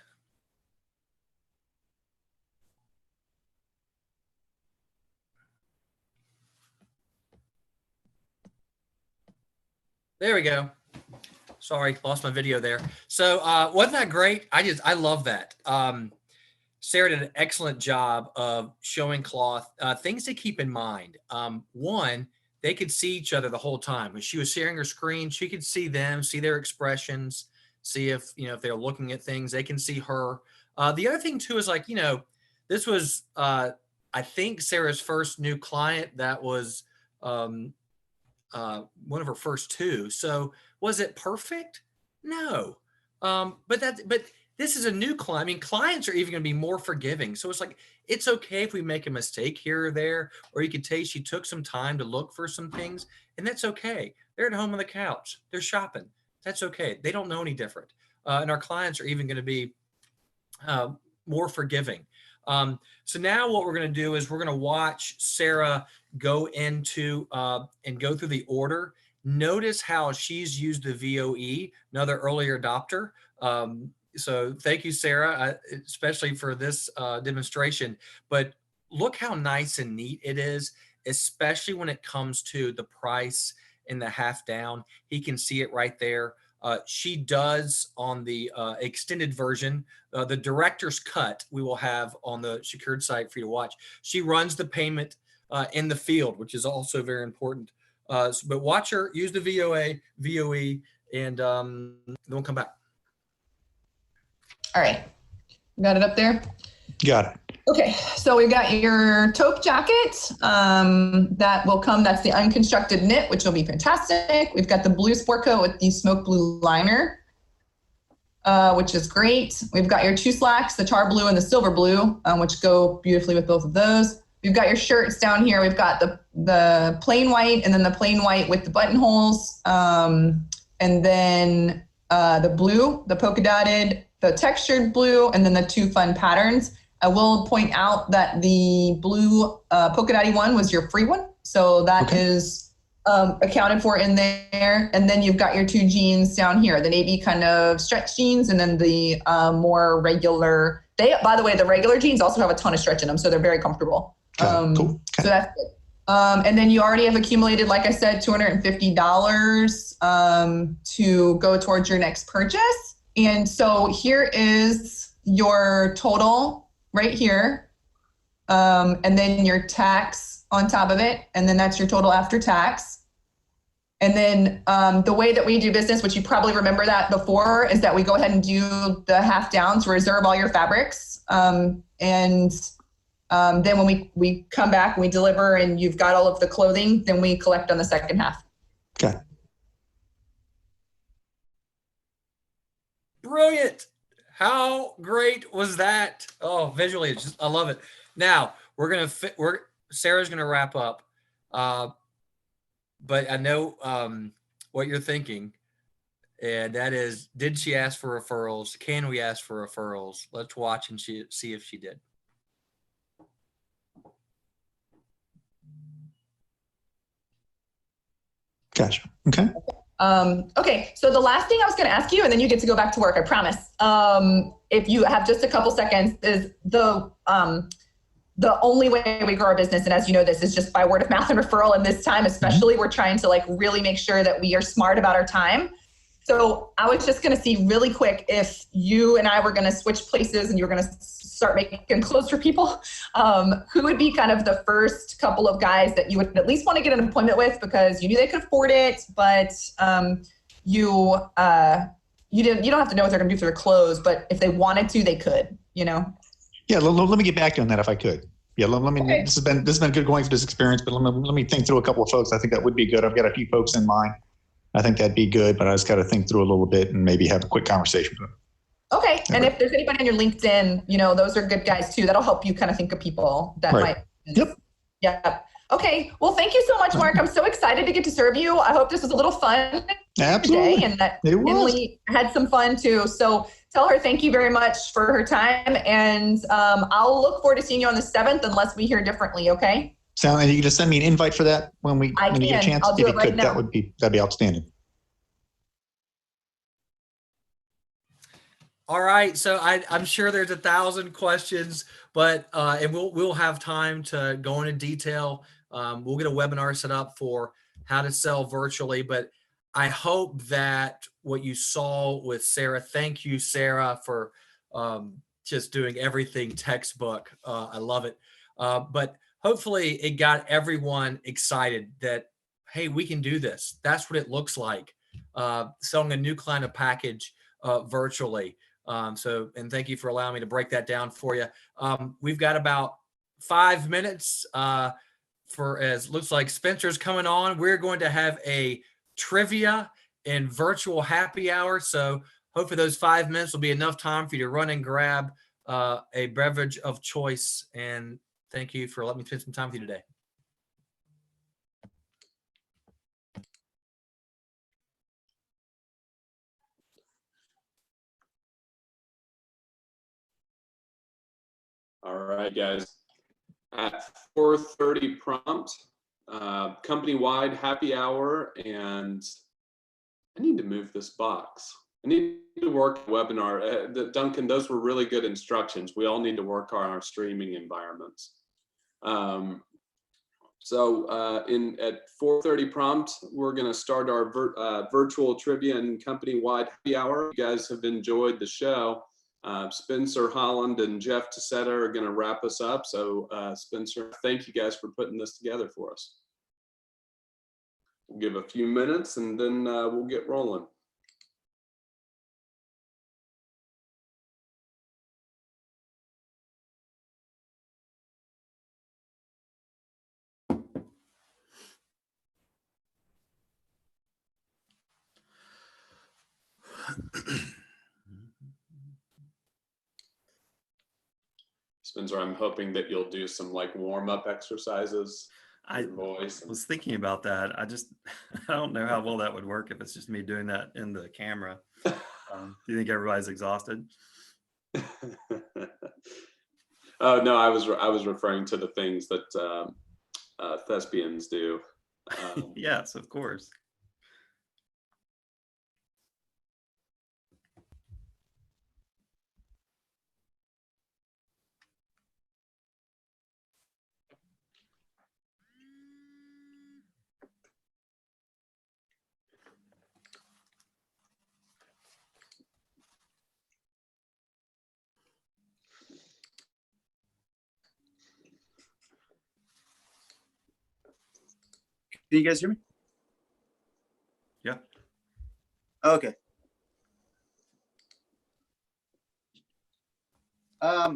Speaker 2: There we go. Sorry, lost my video there. So wasn't that great? I love that. Sarah did an excellent job of showing cloth things to keep in mind. One, they could see each other the whole time. When she was sharing her screen, she could see them, see their expressions, see if they're looking at things. They can see her. The other thing too is like, this was I think Sarah's first new client. That was one of her first two. So was it perfect? No. But this is a new client. I mean, clients are even going to be more forgiving. So it's like, it's okay if we make a mistake here or there, or you could taste she took some time to look for some things, and that's okay. They're at home on the couch. They're shopping. That's okay. They don't know any different. And our clients are even going to be more forgiving. So now what we're going to do is we're going to watch Sarah go into and go through the order. Notice how she's used the VOE, another earlier adopter. So thank you, Sarah, especially for this demonstration. But look how nice and neat it is, especially when it comes to the price and the half down. He can see it right there. She does on the extended version, the director's cut we will have on the secured site for you to watch. She runs the payment in the field, which is also very important. But watch her use the VOE, and then we'll come back.
Speaker 4: All right. Got it up there?
Speaker 5: Got it.
Speaker 4: Okay, so we've got your taupe jacket that will come. That's the unconstructed knit, which will be fantastic. We've got the blue sport coat with the smoke blue liner, which is great. We've got your 2 slacks, the tar blue and the silver blue, which go beautifully with both of those. We've got your shirts down here. We've got the plain white and then the plain white with the buttonholes, and then the blue, the polka dotted, the textured blue, and then the 2 fun patterns. I will point out that the blue polka dotty one was your free one. So that is accounted for in there. And then you've got your 2 jeans down here, the navy kind of stretch jeans, and then the more regular. By the way, the regular jeans also have a ton of stretch in them, so they're very comfortable.
Speaker 5: Cool. Okay.
Speaker 4: So that's good. And then you already have accumulated, like I said, $250 to go towards your next purchase. And so here is your total right here. And then your tax on top of it. And then that's your total after tax. And then the way that we do business, which you probably remember that before, is that we go ahead and do the half down to reserve all your fabrics. And then when we come back and we deliver and you've got all of the clothing, then we collect on the second half.
Speaker 5: Okay.
Speaker 2: Brilliant. How great was that? Oh, visually, it's just, I love it. Now Sarah's gonna wrap up, but I know what you're thinking, and that is, did she ask for referrals? Can we ask for referrals? Let's watch and see if she did.
Speaker 5: Gotcha. Okay.
Speaker 4: Okay, so the last thing I was going to ask you, and then you get to go back to work, I promise. If you have just a couple seconds, is the only way we grow our business, and as you know, this is just by word of mouth and referral. And this time, especially, we're trying to really make sure that we are smart about our time. So I was just going to see really quick if you and I were going to switch places and you were going to start making clothes for people, who would be kind of the first couple of guys that you would at least want to get an appointment with because you knew they could afford it, but you don't have to know what they're going to do for their clothes, but if they wanted to, they could, Yeah,
Speaker 5: let me get back to you on that if I could. Yeah, let me. Okay. This has been good going through this experience, but let me think through a couple of folks. I think that would be good. I've got a few folks in mind. I think that'd be good, but I just got to think through a little bit and maybe have a quick conversation with them.
Speaker 4: Okay. And if there's anybody on your LinkedIn, those are good guys too. That'll help you kind of think of people that might.
Speaker 5: Yep.
Speaker 4: Yeah. Okay. Well, thank you so much, Mark. I'm so excited to get to serve you. I hope this was a little fun
Speaker 5: Absolutely.
Speaker 4: today and that Emily had some fun too. So tell her thank you very much for her time. And I'll look forward to seeing you on the 7th unless we hear differently. Okay.
Speaker 5: And you can just send me an invite for that when you get a chance.
Speaker 4: I'll do it right now.
Speaker 5: That'd be outstanding.
Speaker 2: All right, so I'm sure there's 1,000 questions, but and we'll have time to go into detail. We'll get a webinar set up for how to sell virtually, but I hope that what you saw with Sarah, thank you, Sarah, for just doing everything textbook. I love it. But hopefully it got everyone excited that, hey, we can do this. That's what it looks like, selling a new kind of package virtually. And thank you for allowing me to break that down for you. We've got about 5 minutes as looks like Spencer's coming on. We're going to have a trivia and virtual happy hour. So hopefully those 5 minutes will be enough time for you to run and grab a beverage of choice. And thank you for letting me spend some time with you today.
Speaker 1: All right, guys. At 4:30 prompt, company-wide happy hour, and I need to move this box. I need to work webinar. Duncan, those were really good instructions. We all need to work on our streaming environments. So at 4:30 prompt, we're going to start our virtual trivia and company-wide happy hour. You guys have enjoyed the show. Spencer Holland and Jeff Tassetta are going to wrap us up. So Spencer, thank you guys for putting this together for us. Give a few minutes and then we'll get rolling. Spencer, I'm hoping that you'll do some like warm-up exercises.
Speaker 8: I
Speaker 1: Your voice.
Speaker 8: was thinking about that. I just, I don't know how well that would work if it's just me doing that in the camera. Do you think everybody's exhausted?
Speaker 1: Oh no, I was referring to the things that thespians do.
Speaker 8: Yes, of course.
Speaker 9: Can you guys hear me?
Speaker 8: Yeah.
Speaker 9: Okay.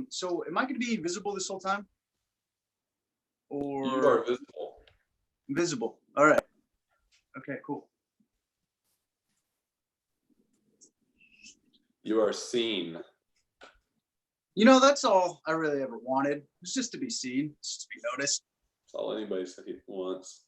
Speaker 9: So am I going to be visible this whole time? Or
Speaker 1: You are visible.
Speaker 9: visible? All right. Okay, cool.
Speaker 1: You are seen.
Speaker 9: You know, that's all I really ever wanted. Was just to be seen, just to be noticed.
Speaker 1: That's all anybody said he wants.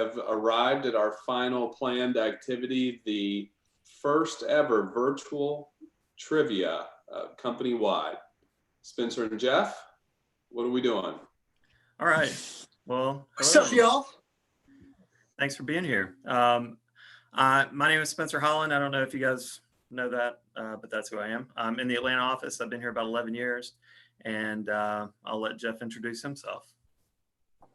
Speaker 1: have arrived at our final planned activity, the first ever virtual trivia company-wide. Spencer and Jeff, what are we doing?
Speaker 8: All right. Well,
Speaker 9: What's
Speaker 8: hello.
Speaker 9: up, y'all?
Speaker 8: Thanks for being here. My name is Spencer Holland. I don't know if you guys know that, but that's who I am. I'm in the Atlanta office. I've been here about 11 years, and I'll let Jeff introduce himself.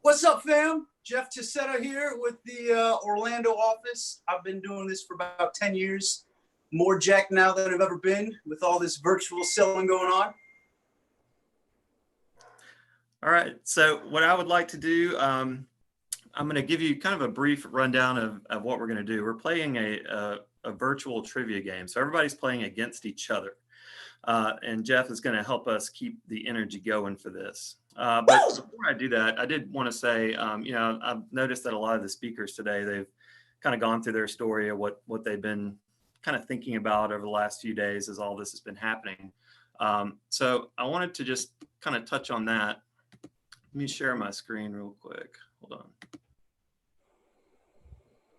Speaker 9: What's up, fam? Jeff Tessetta here with the Orlando office. I've been doing this for about 10 years. More jacked now than I've ever been with all this virtual selling going on.
Speaker 8: All right. So what I would like to do, I'm going to give you kind of a brief rundown of what we're going to do. We're playing a virtual trivia game. So everybody's playing against each other. And Jeff is going to help us keep the energy going for this. But before I do that, I did want to say, you know, I've noticed that a lot of the speakers today, they've kind of gone through their story of what they've been kind of thinking about over the last few days as all this has been happening. So I wanted to just kind of touch on that. Let me share my screen real quick. Hold on.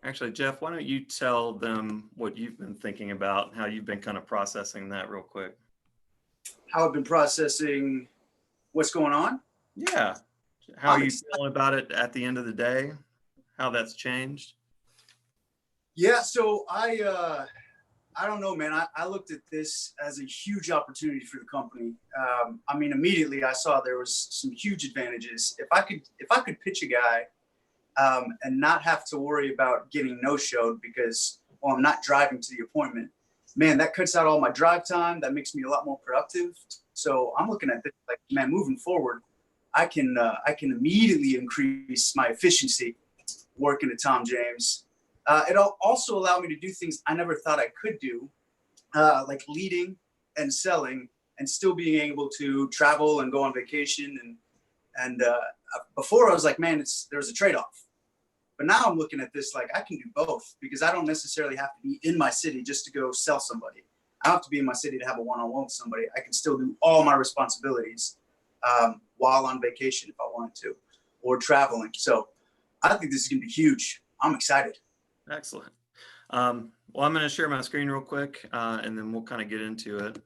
Speaker 8: Actually, Jeff, why don't you tell them what you've been thinking about, how you've been kind of processing that real quick.
Speaker 9: How I've been processing what's going on.
Speaker 8: Yeah. How are you feeling about it at the end of the day? How that's changed?
Speaker 9: Yeah, so I don't know, man. I looked at this as a huge opportunity for the company. I mean, immediately I saw there was some huge advantages. If I could pitch a guy and not have to worry about getting no-showed because, well, I'm not driving to the appointment, man, that cuts out all my drive time. That makes me a lot more productive. So I'm looking at this like, man, moving forward, I can immediately increase my efficiency working at Tom James. It'll also allow me to do things I never thought I could do, like leading and selling, and still being able to travel and go on vacation. And before I was like, man, there's a trade-off. But now I'm looking at this like I can do both because I don't necessarily have to be in my city just to go sell somebody. I don't have to be in my city to have a one-on-one with somebody. I can still do all my responsibilities while on vacation if I wanted to, or traveling. So I think this is going to be huge. I'm excited.
Speaker 8: Excellent. Well, I'm going to share my screen real quick, and then we'll kind of get into it.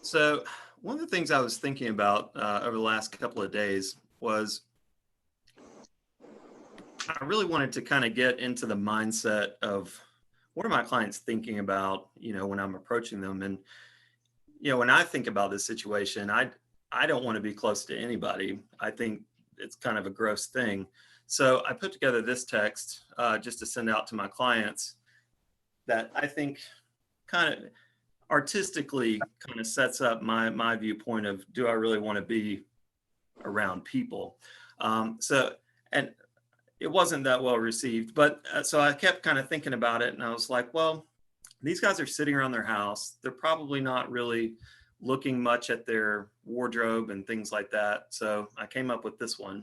Speaker 8: So one of the things I was thinking about over the last couple of days was I really wanted to kind of get into the mindset of what are my clients thinking about, you know, when I'm approaching them. And, you know, when I think about this situation, I don't want to be close to anybody. I think it's kind of a gross thing. So I put together this text just to send out to my clients that I think kind of artistically kind of sets up my viewpoint of, do I really want to be around people? And it wasn't that well received, but so I kept kind of thinking about it, and I was like, well, these guys are sitting around their house. They're probably not really looking much at their wardrobe and things like that. So I came up with this one,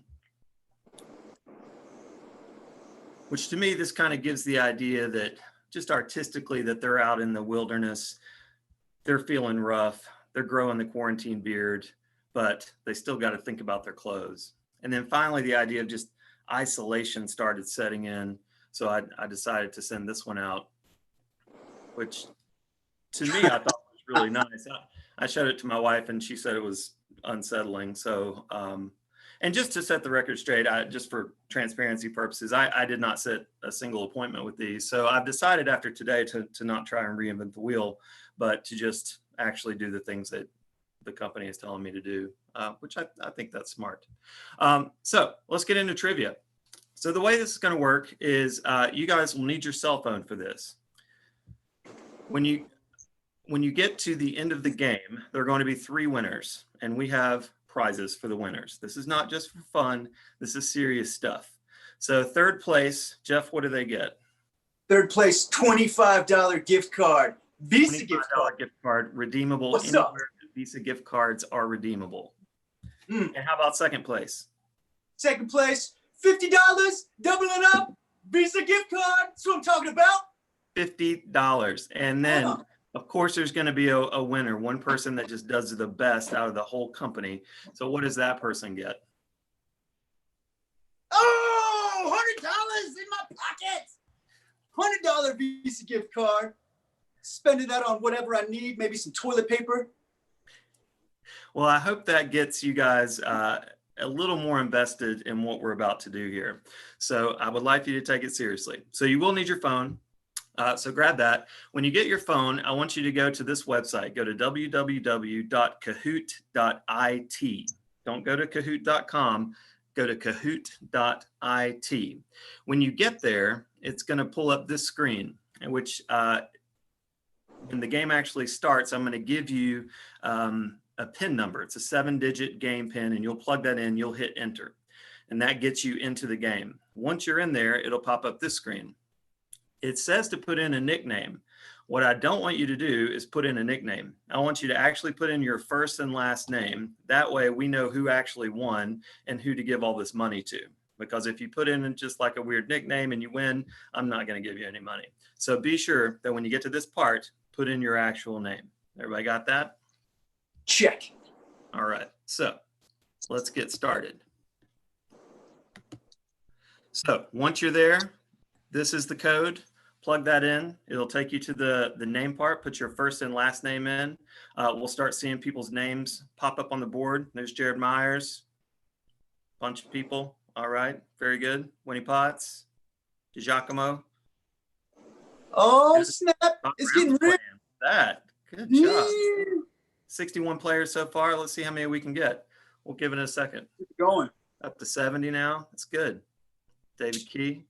Speaker 8: which to me, this kind of gives the idea that just artistically that they're out in the wilderness, they're feeling rough, they're growing the quarantine beard, but they still got to think about their clothes. And then finally, the idea of just isolation started setting in. So I decided to send this one out, which to me, I thought was really nice. I showed it to my wife and she said it was unsettling. So, and just to set the record straight, just for transparency purposes, I did not set a single appointment with these. So I've decided after today to not try and reinvent the wheel, but to just actually do the things that the company is telling me to do, which I think that's smart. So let's get into trivia. So the way this is going to work is you guys will need your cell phone for this. When you get to the end of the game, there are going to be 3 winners, and we have prizes for the winners. This is not just for fun. This is serious stuff. So third place, Jeff, what do they get?
Speaker 9: Third place, $25 gift card. Visa gift card.
Speaker 8: Gift card, redeemable
Speaker 9: What's
Speaker 8: anywhere
Speaker 9: up?
Speaker 8: Visa gift cards are redeemable. And how about second place?
Speaker 9: Second place, $50, doubling up, Visa gift card. That's what I'm talking about.
Speaker 8: $50. And then, of course, there's going to be a winner, one person that just does the best out of the whole company. So what does that person get?
Speaker 9: in my pocket. $100 Visa gift card. Spending that on whatever I need, maybe some toilet paper.
Speaker 8: Well, I hope that gets you guys a little more invested in what we're about to do here. So I would like you to take it seriously. So you will need your phone. So grab that. When you get your phone, I want you to go to this website. Go to www.kahoot.it. Don't go to kahoot.com. Go to kahoot.it. When you get there, it's going to pull up this screen, in which when the game actually starts, I'm going to give you a PIN number. It's a 7-digit game PIN, and you'll plug that in. You'll hit enter, and that gets you into the game. Once you're in there, it'll pop up this screen. It says to put in a nickname. What I don't want you to do is put in a nickname. I want you to actually put in your first and last name. That way we know who actually won and who to give all this money to. Because if you put in just like a weird nickname and you win, I'm not going to give you any money. So be sure that when you get to this part, put in your actual name. Everybody got that?
Speaker 9: Check.
Speaker 8: All right. So let's get started. So once you're there, this is the code. Plug that in. It'll take you to the name part. Put your first and last name in. We'll start seeing people's names pop up on the board. There's Jared Myers. Bunch of people. All right. Very good. Winnie Potts. DiGiacomo.
Speaker 9: Oh,
Speaker 8: Good.
Speaker 9: snap. It's getting real.
Speaker 8: That. Good job. 61 players so far. Let's see how many we can get. We'll give it a second.
Speaker 9: Keep going.
Speaker 8: Up to 70 now. That's good. David Key.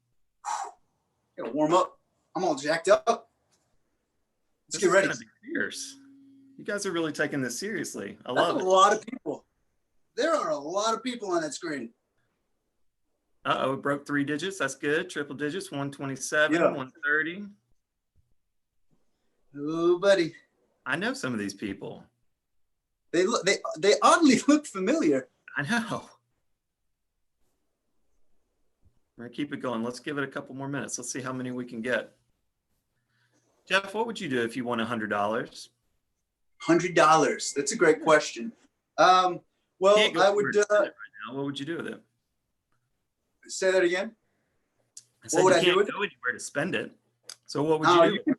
Speaker 9: Gotta warm up. I'm all jacked up. Let's
Speaker 8: This
Speaker 9: get
Speaker 8: is
Speaker 9: ready.
Speaker 8: gonna be fierce. You guys are really taking this seriously. I
Speaker 9: That's
Speaker 8: love
Speaker 9: a
Speaker 8: it.
Speaker 9: lot of people. There are a lot of people on that screen.
Speaker 8: Uh-oh, it broke 3 digits. That's good. Triple digits, 127,
Speaker 9: Yeah.
Speaker 8: 130.
Speaker 9: Oh, buddy.
Speaker 8: I know some of these people.
Speaker 9: They look. They oddly look familiar.
Speaker 8: I know. We're gonna keep it going. Let's give it a couple more minutes. Let's see how many we can get. Jeff, what would you do if you won $100?
Speaker 9: $100. That's a great question. Well,
Speaker 8: Can't go
Speaker 9: I
Speaker 8: anywhere
Speaker 9: would
Speaker 8: to spend it right now. What would you do with it?
Speaker 9: say that again.
Speaker 8: I said
Speaker 9: would
Speaker 8: you
Speaker 9: I do
Speaker 8: can't
Speaker 9: with
Speaker 8: go anywhere to spend it. So what would
Speaker 9: No,
Speaker 8: you do?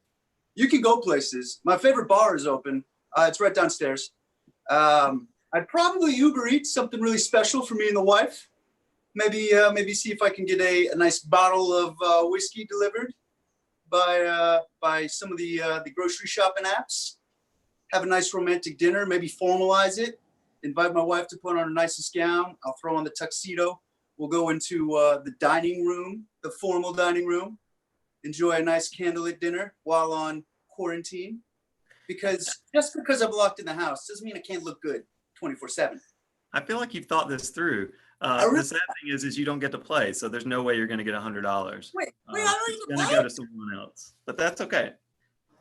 Speaker 9: you can go places. My favorite bar is open. It's right downstairs. I'd probably Uber Eats something really special for me and the wife. Maybe see if I can get a nice bottle of whiskey delivered by some of the grocery shopping apps. Have a nice romantic dinner. Maybe formalize it. Invite my wife to put on her nicest gown. I'll throw on the tuxedo. We'll go into the dining room, the formal dining room. Enjoy a nice candlelit dinner while on quarantine. Because just because I'm locked in the house doesn't mean I can't look good 24/7.
Speaker 8: I feel like you've thought this through.
Speaker 9: really-
Speaker 8: The sad thing is you don't get to play, so there's no way you're going to get $100.
Speaker 9: Wait, I don't
Speaker 8: It's
Speaker 9: even
Speaker 8: going to
Speaker 9: play?
Speaker 8: go to someone else, but that's okay.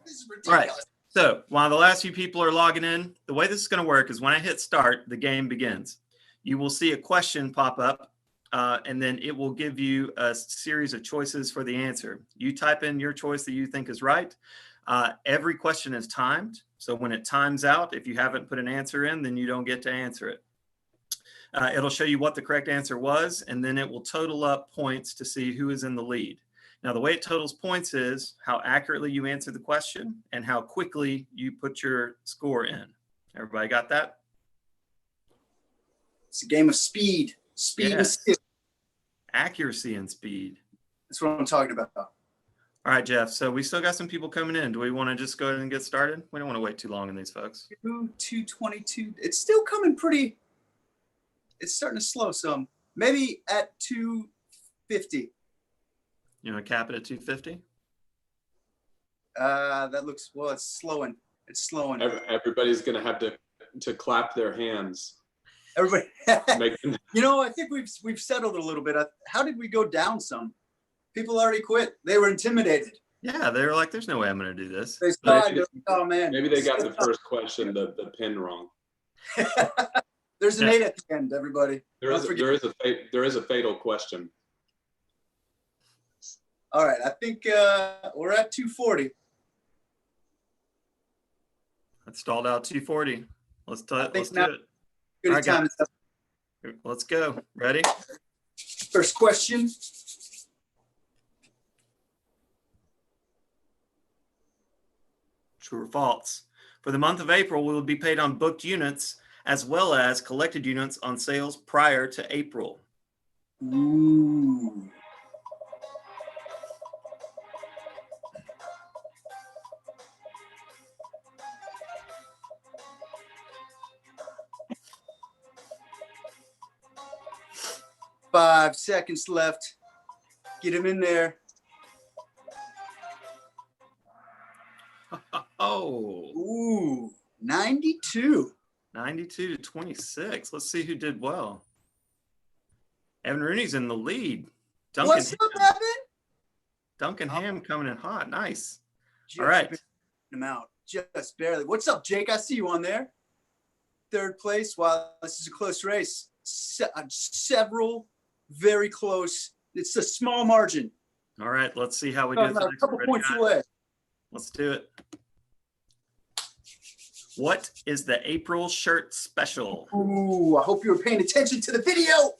Speaker 9: This is
Speaker 8: All right.
Speaker 9: ridiculous.
Speaker 8: So while the last few people are logging in, the way this is going to work is when I hit start, the game begins. You will see a question pop up, and then it will give you a series of choices for the answer. You type in your choice that you think is right. Every question is timed. So when it times out, if you haven't put an answer in, then you don't get to answer it. It'll show you what the correct answer was, and then it will total up points to see who is in the lead. Now, the way it totals points is how accurately you answer the question and how quickly you put your score in. Everybody got that?
Speaker 9: It's a game of speed. Speed and
Speaker 8: Yes.
Speaker 9: skill.
Speaker 8: Accuracy and speed.
Speaker 9: That's what I'm talking about.
Speaker 8: All right, Jeff. So we still got some people coming in. Do we want to just go ahead and get started? We don't want to wait too long on these folks.
Speaker 9: 222. It's still coming pretty. It's starting to slow some. Maybe at 250.
Speaker 8: You want to cap it at 250?
Speaker 9: That looks, well, it's slowing. It's slowing.
Speaker 1: Everybody's gonna have to clap their hands.
Speaker 9: Everybody.
Speaker 1: Make them-
Speaker 9: You know, I think we've settled a little bit. How did we go down some? People already quit. They were intimidated.
Speaker 8: Yeah, they were like, there's no way I'm going to do this.
Speaker 9: They saw it. They're like, oh man.
Speaker 1: Maybe they got the first question, the pin wrong.
Speaker 9: There's an
Speaker 8: Yeah.
Speaker 9: 8 at the end, everybody.
Speaker 1: There is
Speaker 9: Don't forget.
Speaker 1: there is a fatal question.
Speaker 9: All right, I think we're at 240.
Speaker 8: It stalled out 240. Let's do
Speaker 9: think
Speaker 8: it.
Speaker 9: now- Good
Speaker 8: All right,
Speaker 9: time.
Speaker 8: Let's go. Ready?
Speaker 9: First question.
Speaker 8: True or false? For the month of April, we will be paid on booked units as well as collected units on sales prior to April.
Speaker 9: Ooh. Five seconds left. Get him in there.
Speaker 8: Oh,
Speaker 9: Ooh, 92.
Speaker 8: 92 to 26. Let's see who did well. Evan Rooney's in the lead.
Speaker 9: What's up, Evan?
Speaker 8: Duncan Ham coming in hot. Nice.
Speaker 9: Just
Speaker 8: All right.
Speaker 9: him out just barely. What's up, Jake? I see you on there. Third place. Wow, this is a close race. Several very close. It's a small margin.
Speaker 8: All right. Let's see how we do.
Speaker 9: A couple points away.
Speaker 8: Let's do it. What is the April shirt special?
Speaker 9: Ooh, I hope you were paying attention to the video.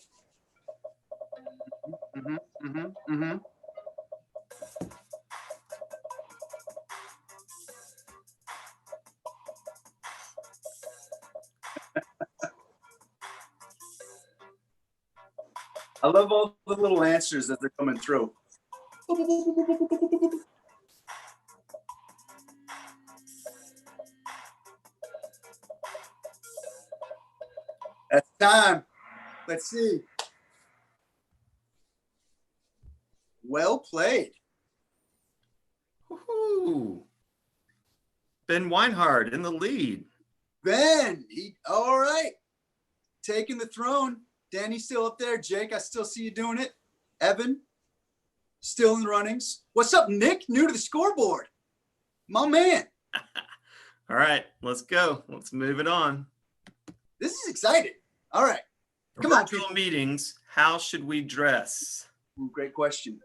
Speaker 9: I love all the little answers that they're coming through. That's time. Let's see. Well played.
Speaker 8: Woohoo. Ben Weinhard in the lead.
Speaker 9: Ben, all right. Taking the throne. Danny's still up there. Jake, I still see you doing it. Evan, still in the runnings. What's up, Nick? New to the scoreboard. My man.
Speaker 8: All right, let's go. Let's move it on.
Speaker 9: This is exciting. All right. Come on.
Speaker 8: Virtual meetings, how should we dress?
Speaker 9: Ooh, great question.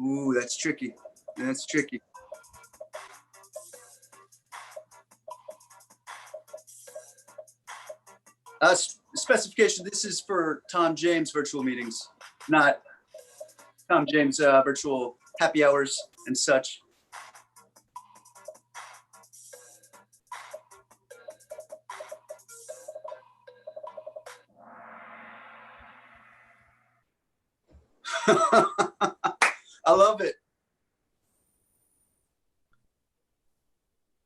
Speaker 9: Ooh, that's tricky. That's tricky. Specification, this is for Tom James virtual meetings, not Tom James virtual happy hours and such. I love it.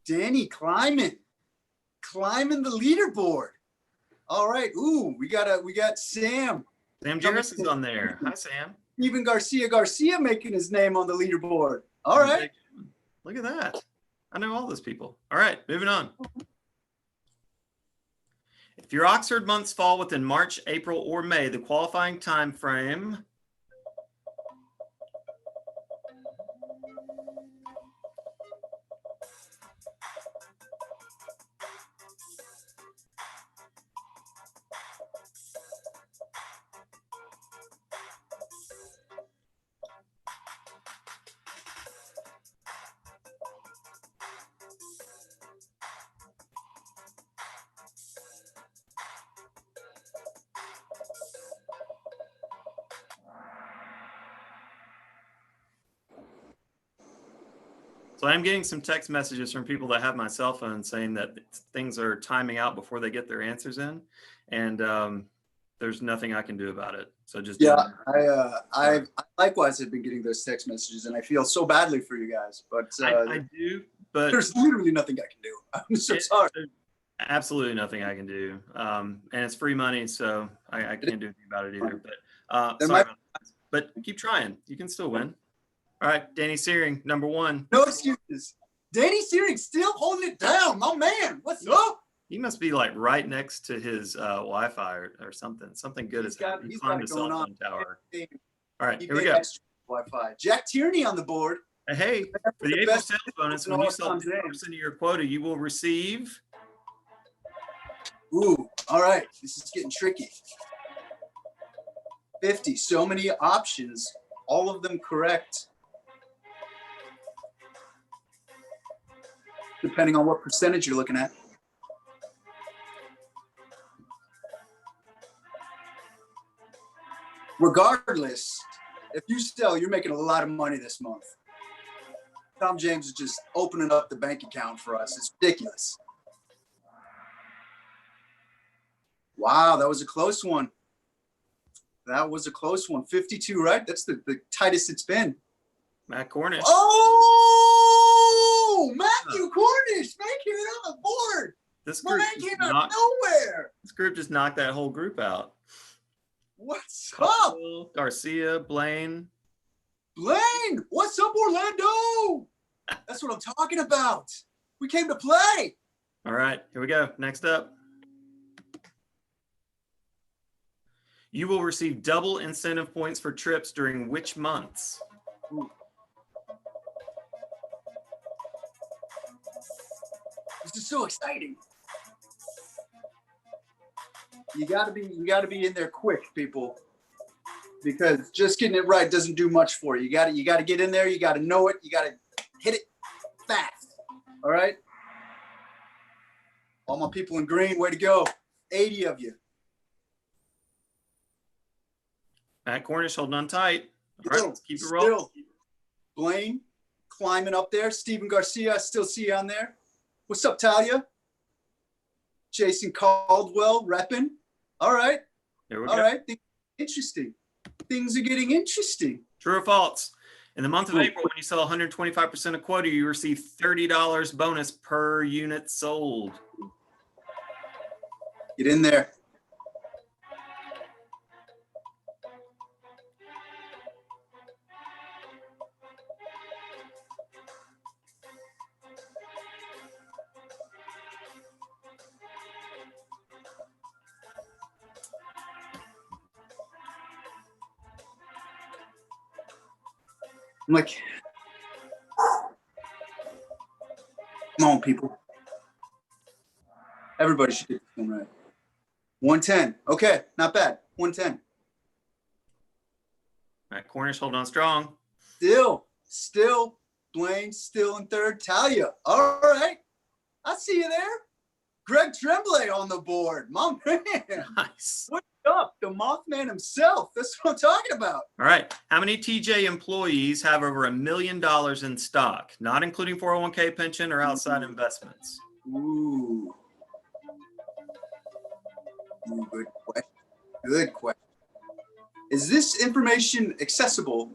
Speaker 9: Danny climbing the leaderboard. All right. Ooh, we got Sam.
Speaker 8: Sam Jarris is on there. Hi, Sam.
Speaker 9: Even Garcia making his name on the leaderboard. All right.
Speaker 8: Look at that. I know all those people. All right, moving on. If your Oxford months fall within March, April, or May, the qualifying time frame So I'm getting some text messages from people that have my cell phone saying that things are timing out before they get their answers in, and there's nothing I can do about it. So just
Speaker 9: I likewise have been getting those text messages, and I feel so badly for you guys. But
Speaker 8: I do, but
Speaker 9: there's literally nothing I can do. I'm so sorry.
Speaker 8: Absolutely nothing I can do, and it's free money, so I can't do anything about it either. But sorry about that. But keep trying. You can still win. All right, Danny Searing, number one.
Speaker 9: No excuses. Danny Searing still holding it down. My man, what's up?
Speaker 8: He must be like right next to his Wi-Fi or something. Something good has happened. He climbed a cell phone tower. All right, here we go.
Speaker 9: Wi-Fi. Jack Tierney on the board.
Speaker 8: Hey, for the April sales bonus, when you sell 10% of your quota, you will receive.
Speaker 9: Ooh, all right. This is getting tricky. 50. So many options. All of them correct. Depending on what percentage you're looking at. Regardless, If you sell, you're making a lot of money this month. Tom James is just opening up the bank account for us. It's ridiculous. Wow, that was a close one. That was a close one. 52, right? That's the tightest it's been.
Speaker 8: Matt Cornish.
Speaker 9: Oh, Matthew Cornish making it on the board.
Speaker 8: This
Speaker 9: My
Speaker 8: group,
Speaker 9: man
Speaker 8: just
Speaker 9: came out of
Speaker 8: knocked,
Speaker 9: nowhere.
Speaker 8: this group just knocked that whole group out.
Speaker 9: What's up?
Speaker 8: Garcia, Blaine.
Speaker 9: Blaine, what's up, Orlando? That's what I'm talking about. We came to play.
Speaker 8: All right, here we go. Next up. You will receive double incentive points for trips during which months?
Speaker 9: This is so exciting. You gotta be in there quick, people. Because just getting it right doesn't do much for you. You gotta get in there, you gotta know it, you gotta hit it fast. All right? All my people in green, way to go. 80 of you.
Speaker 8: Matt Cornish holding on tight. All right,
Speaker 9: Still,
Speaker 8: let's keep it rolling.
Speaker 9: Blaine climbing up there. Steven Garcia, I still see you on there. What's up, Talia? Jason Caldwell repping. All right.
Speaker 8: There we
Speaker 9: All
Speaker 8: go.
Speaker 9: right. Interesting. Things are getting interesting.
Speaker 8: True or false? In the month of April, when you sell 125% of quota, you receive $30 bonus per unit sold.
Speaker 9: Get in there. I'm like, come on, people. Everybody should get this one right. 110. Okay, not bad. 110.
Speaker 8: Matt Cornish holding on strong.
Speaker 9: Still, Blaine, still in third. Talia. All right. I see you there. Greg Tremblay on the board. My man.
Speaker 8: Nice.
Speaker 9: What's up? The Mothman himself. That's what I'm talking about.
Speaker 8: All right. How many TJ employees have over $1 million in stock, not including 401k pension or outside investments?
Speaker 9: Ooh, good question. Good question. Is this information accessible?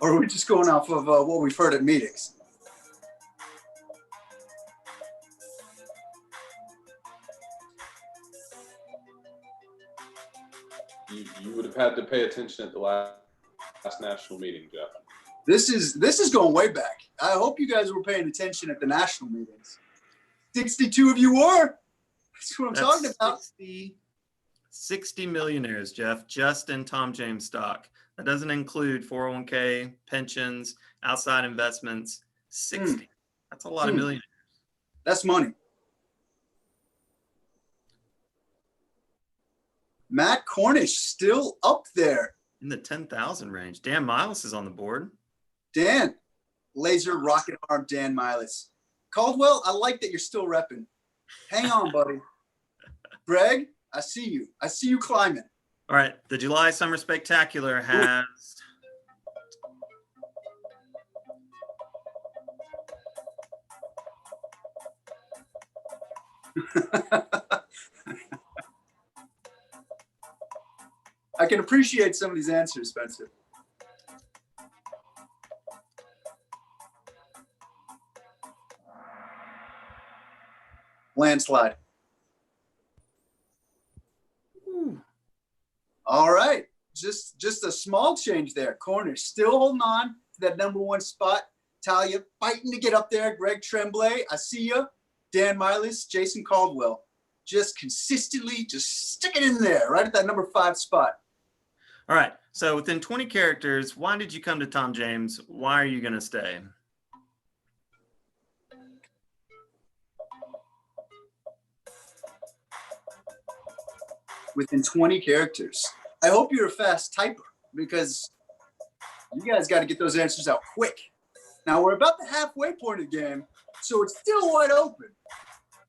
Speaker 9: Or are we just going off of what we've heard at meetings?
Speaker 1: You would have had to pay attention at the last national meeting, Jeff.
Speaker 9: This is going way back. I hope you guys were paying attention at the national meetings. 62 of you were. That's what I'm talking about.
Speaker 8: 60 millionaires, Jeff, just in Tom James stock. That doesn't include 401k, pensions, outside investments. 60. That's a lot of millionaires.
Speaker 9: That's money. Matt Cornish still up there.
Speaker 8: In the 10,000 range. Dan Miles is on the board.
Speaker 9: Dan, laser rocket arm Dan Miles. Caldwell, I like that you're still repping. Hang on, buddy. Greg, I see you. I see you climbing.
Speaker 8: All right. The July Summer Spectacular has
Speaker 9: I can appreciate some of these answers, Spencer. Landslide. All right. Just a small change there. Cornish still holding on to that number one spot. Talia fighting to get up there. Greg Tremblay, I see you. Dan Miles, Jason Caldwell. Just consistently just stick it in there, right at that number 5 spot.
Speaker 8: all right. So within 20 characters, why did you come to Tom James? Why are you going to stay?
Speaker 9: Within 20 characters. I hope you're a fast typer because you guys got to get those answers out quick. Now we're about the halfway point of the game, so it's still wide open.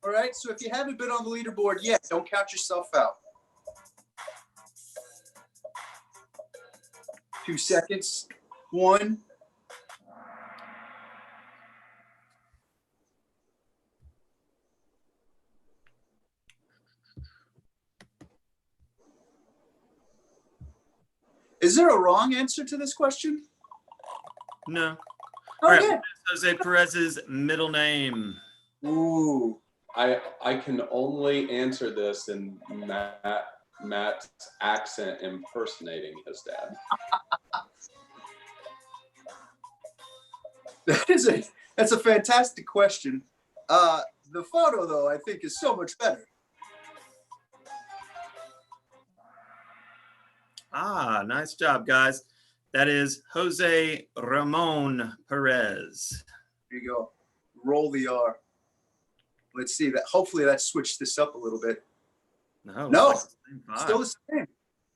Speaker 9: All right, so if you haven't been on the leaderboard yet, don't count yourself out. 2 seconds. 1. Is there a wrong answer to this question?
Speaker 8: No. All right.
Speaker 9: Okay.
Speaker 8: What is Jose Perez's middle name?
Speaker 9: Ooh.
Speaker 1: I can only answer this in Matt's accent impersonating his dad.
Speaker 9: That's a fantastic question. The photo, though, I think is so much better.
Speaker 8: Ah, nice job, guys. That is Jose Ramon Perez.
Speaker 9: There you go. Roll the R. Let's see that. Hopefully that switched this up a little bit.
Speaker 8: No, it's like the same vibe.
Speaker 9: Still the same.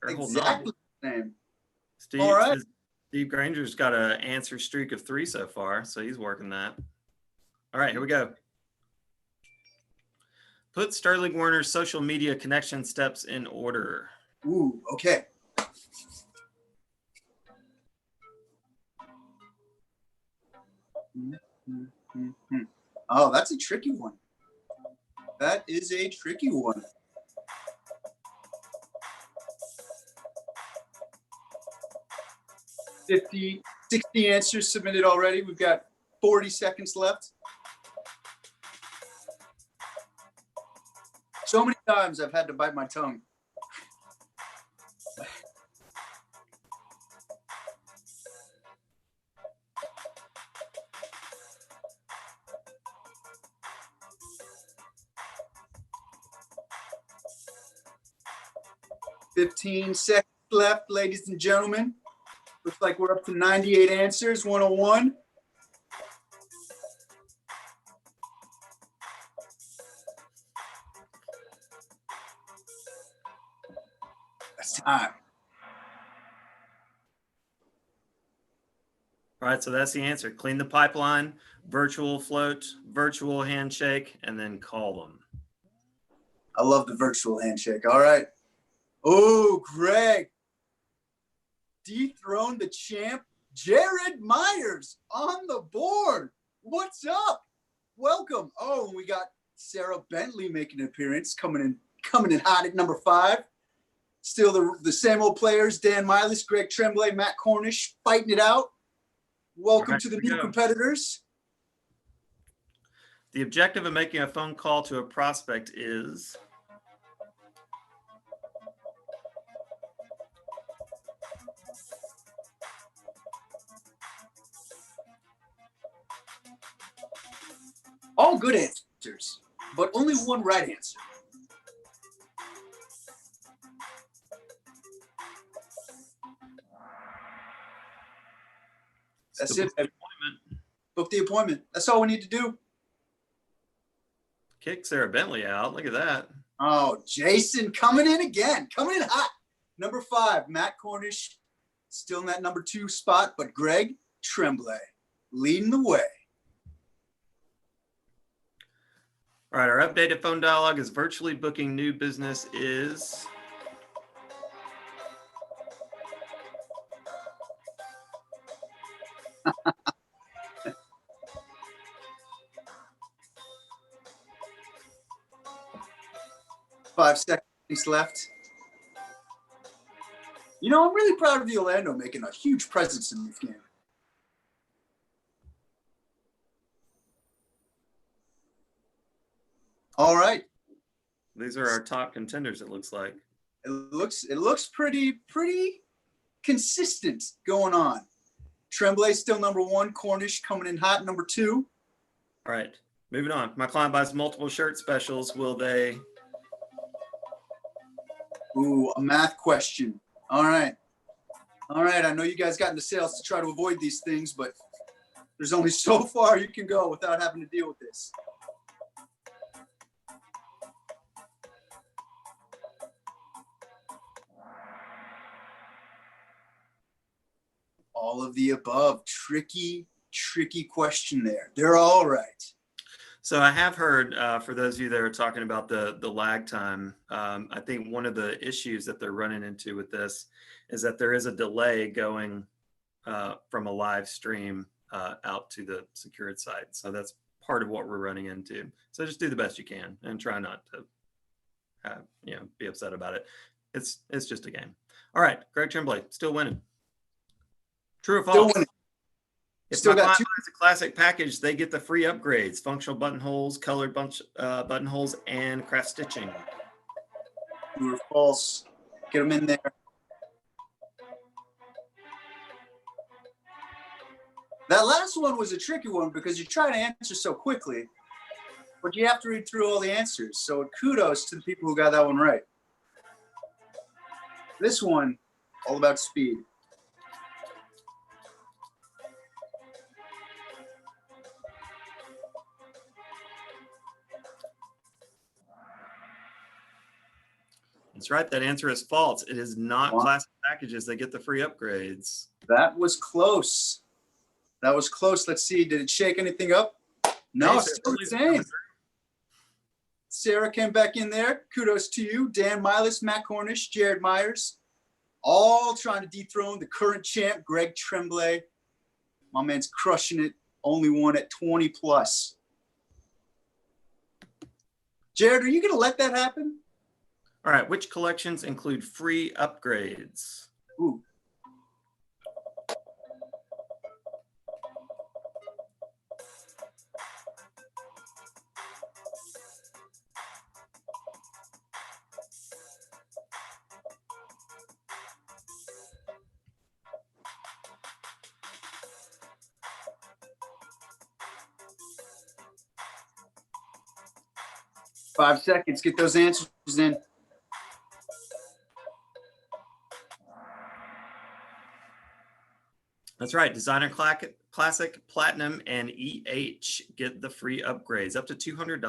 Speaker 8: They're holding
Speaker 9: Exactly
Speaker 8: on.
Speaker 9: the same.
Speaker 8: Steve,
Speaker 9: All right.
Speaker 8: Steve Granger's got an answer streak of 3 so far, so he's working that. All right, here we go. Put Sterling Warner's social media connection steps in order.
Speaker 9: Ooh, okay. Oh, that's a tricky one. That is a tricky one. $50, 60 answers submitted already. We've got 40 seconds left. So many times I've had to bite my tongue. $15 seconds left, ladies and gentlemen. Looks like we're up to 98 answers, 101. That's time.
Speaker 8: All right, so that's the answer. Clean the pipeline, virtual float, virtual handshake, and then call them.
Speaker 9: I love the virtual handshake. All right. Oh, Greg. Dethroned the champ, Jared Myers on the board. What's up? Welcome. Oh, we got Sarah Bentley making an appearance, coming in hot at number 5. Still the same old players, Dan Milas, Greg Tremblay, Matt Cornish, fighting it out. Welcome
Speaker 8: right,
Speaker 9: to the
Speaker 8: here we
Speaker 9: new
Speaker 8: go.
Speaker 9: competitors.
Speaker 8: The objective of making a phone call to a prospect is...
Speaker 9: All good answers, but only one right answer. That's it. Book the appointment. That's all we need to do.
Speaker 8: Kick Sarah Bentley out. Look at that.
Speaker 9: Oh, Jason coming in again. Coming in hot. Number 5, Matt Cornish, still in that number 2 spot, but Greg Tremblay leading the way.
Speaker 8: All right, our updated phone dialogue is virtually booking new business is...
Speaker 9: Five seconds left. You know, I'm really proud of the Orlando making a huge presence in this game. All right.
Speaker 8: These are our top contenders, it looks like.
Speaker 9: It looks pretty consistent going on. Tremblay still number 1, Cornish coming in hot number 2.
Speaker 8: All right, moving on. My client buys multiple shirt specials. Will they...
Speaker 9: Ooh, a math question. All right. I know you guys got into sales to try to avoid these things, but there's only so far you can go without having to deal with this. All of the above. Tricky question there. They're all right.
Speaker 8: So I have heard, for those of you that are talking about the lag time, I think one of the issues that they're running into with this is that there is a delay going from a live stream out to the secured site. So that's part of what we're running into. So just do the best you can and try not to be upset about it. It's just a game. All right, Greg Tremblay, still winning. True or
Speaker 9: Still
Speaker 8: false?
Speaker 9: winning.
Speaker 8: If
Speaker 9: Still
Speaker 8: my
Speaker 9: got
Speaker 8: client
Speaker 9: two.
Speaker 8: buys a classic package, they get the free upgrades, functional buttonholes, colored buttonholes, and craft stitching.
Speaker 9: True or false? Get them in there. That last one was a tricky one because you try to answer so quickly, but you have to read through all the answers. So kudos to the people who got that one right. This one, all about speed.
Speaker 8: That's right. That answer is false. It is not
Speaker 9: Wow.
Speaker 8: classic packages. They get the free upgrades.
Speaker 9: That was close. That was close. Let's see. Did it shake anything up? No,
Speaker 8: Hey,
Speaker 9: it's
Speaker 8: so
Speaker 9: still the
Speaker 8: please
Speaker 9: same.
Speaker 8: coming through.
Speaker 9: Sarah came back in there. Kudos to you. Dan Milas, Matt Cornish, Jared Myers, all trying to dethrone the current champ, Greg Tremblay. My man's crushing it. Only one at 20 plus. Jared, are you going to let that happen?
Speaker 8: All right. Which collections include free upgrades?
Speaker 9: Ooh. Five seconds. Get those answers in.
Speaker 8: That's right. Designer Classic, Platinum, and EH get the free upgrades up to $200.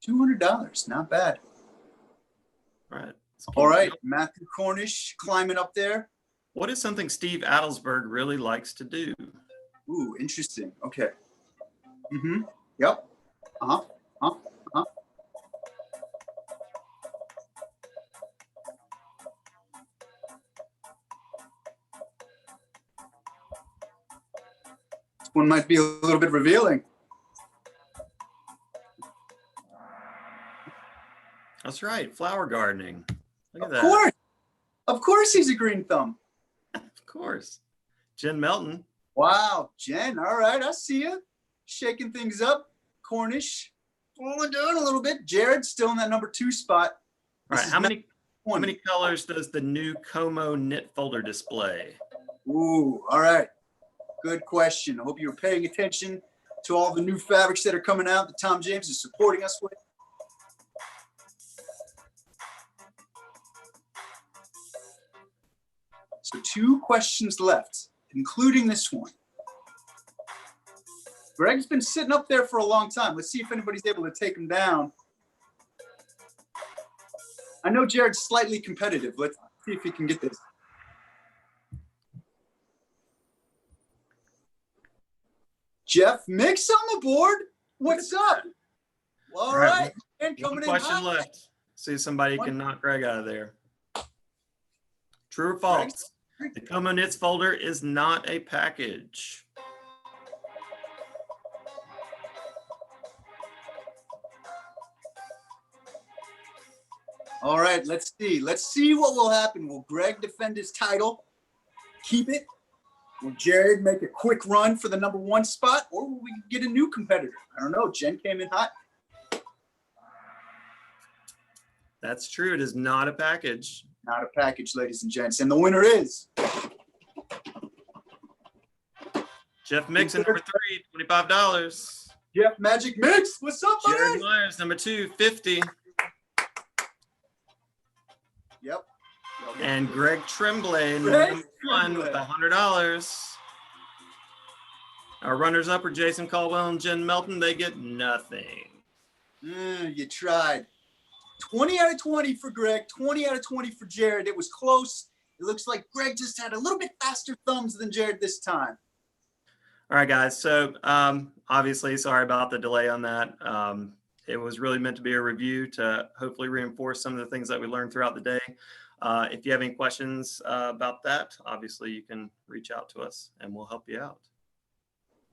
Speaker 9: $200. Not bad.
Speaker 8: All right. let's keep
Speaker 9: All right.
Speaker 8: going.
Speaker 9: Matthew Cornish climbing up there.
Speaker 8: What is something Steve Adelsberg really likes to do?
Speaker 9: Ooh, interesting. Okay. Mm-hmm. Yep. Uh-huh. Uh-huh. Uh-huh. This one might be a little bit revealing.
Speaker 8: That's right. Flower gardening. Look at
Speaker 9: Of
Speaker 8: that.
Speaker 9: course. Of course he's a green thumb.
Speaker 8: Of course. Jen Melton.
Speaker 9: Wow, Jen. All right, I see you. Shaking things up. Cornish. Falling down a little bit. Jared still in that number 2 spot.
Speaker 8: All
Speaker 9: This
Speaker 8: right.
Speaker 9: is
Speaker 8: How
Speaker 9: not
Speaker 8: many
Speaker 9: one.
Speaker 8: colors does the new Como knit folder display?
Speaker 9: Ooh, all right. Good question. I hope you were paying attention to all the new fabrics that are coming out that Tom James is supporting us with. So 2 questions left, including this one. Greg's been sitting up there for a long time. Let's see if anybody's able to take him down. I know Jared's slightly competitive. Let's see if he can get this. Jeff Mix on the board. What's up? All right. And
Speaker 8: One
Speaker 9: coming in
Speaker 8: question
Speaker 9: hot.
Speaker 8: left. See if somebody
Speaker 9: One-
Speaker 8: can knock Greg out of there. True or false? The Como knits folder is not a package.
Speaker 9: All right, let's see. Let's see what will happen. Will Greg defend his title? Keep it? Will Jared make a quick run for the number 1 spot? Or will we get a new competitor? I don't know. Jen came in hot.
Speaker 8: That's true. It is not a package.
Speaker 9: Not a package, ladies and gents. And the winner is
Speaker 8: Jeff Mixon, number 3, $25.
Speaker 9: Jeff Magic Mix. What's up,
Speaker 8: Jared
Speaker 9: buddy?
Speaker 8: Myers, number 2, $50.
Speaker 9: Yep.
Speaker 8: And Greg Tremblay,
Speaker 9: Greg
Speaker 8: number 1, with
Speaker 9: Tremblay.
Speaker 8: $100. Our runners up are Jason Caldwell and Jen Melton. They get nothing.
Speaker 9: You tried. 20 out of 20 for Greg, 20 out of 20 for Jared. It was close. It looks like Greg just had a little bit faster thumbs than Jared this time.
Speaker 8: All right, guys. So obviously, sorry about the delay on that. It was really meant to be a review to hopefully reinforce some of the things that we learned throughout the day. If you have any questions about that, obviously you can reach out to us and we'll help you out.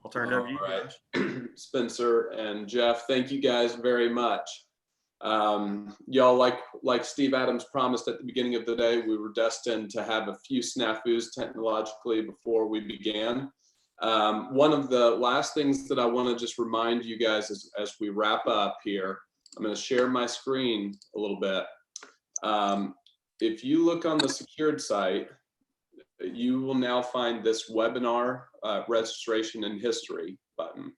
Speaker 8: I'll turn it over to you,
Speaker 1: All right.
Speaker 8: Josh.
Speaker 1: Spencer and Jeff, thank you guys very much. Y'all, like Steve Adams promised at the beginning of the day, we were destined to have a few snafus technologically before we began. One of the last things that I want to just remind you guys as we wrap up here, I'm going to share my screen a little bit. If you look on the secured site, you will now find this webinar registration and history button.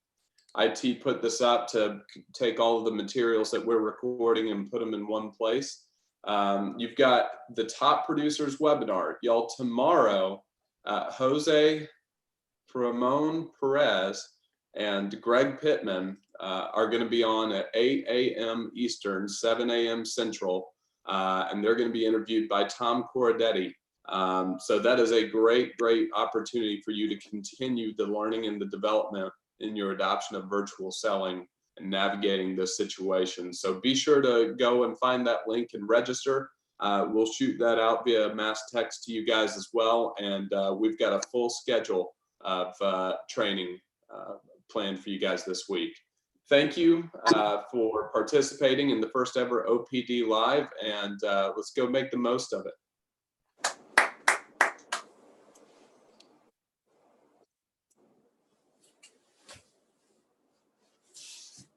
Speaker 1: IT put this up to take all of the materials that we're recording and put them in one place. You've got the top producers webinar. Y'all, tomorrow, Jose Ramon Perez and Greg Pittman are going to be on at 8 a.m. Eastern, 7 a.m. Central, and they're going to be interviewed by Tom Corradetti. So that is a great opportunity for you to continue the learning and the development in your adoption of virtual selling and navigating this situation. So be sure to go and find that link and register. We'll shoot that out via mass text to you guys as well. And we've got a full schedule of training planned for you guys this week. Thank you for participating in the first ever OPD Live, and let's go make the most of it.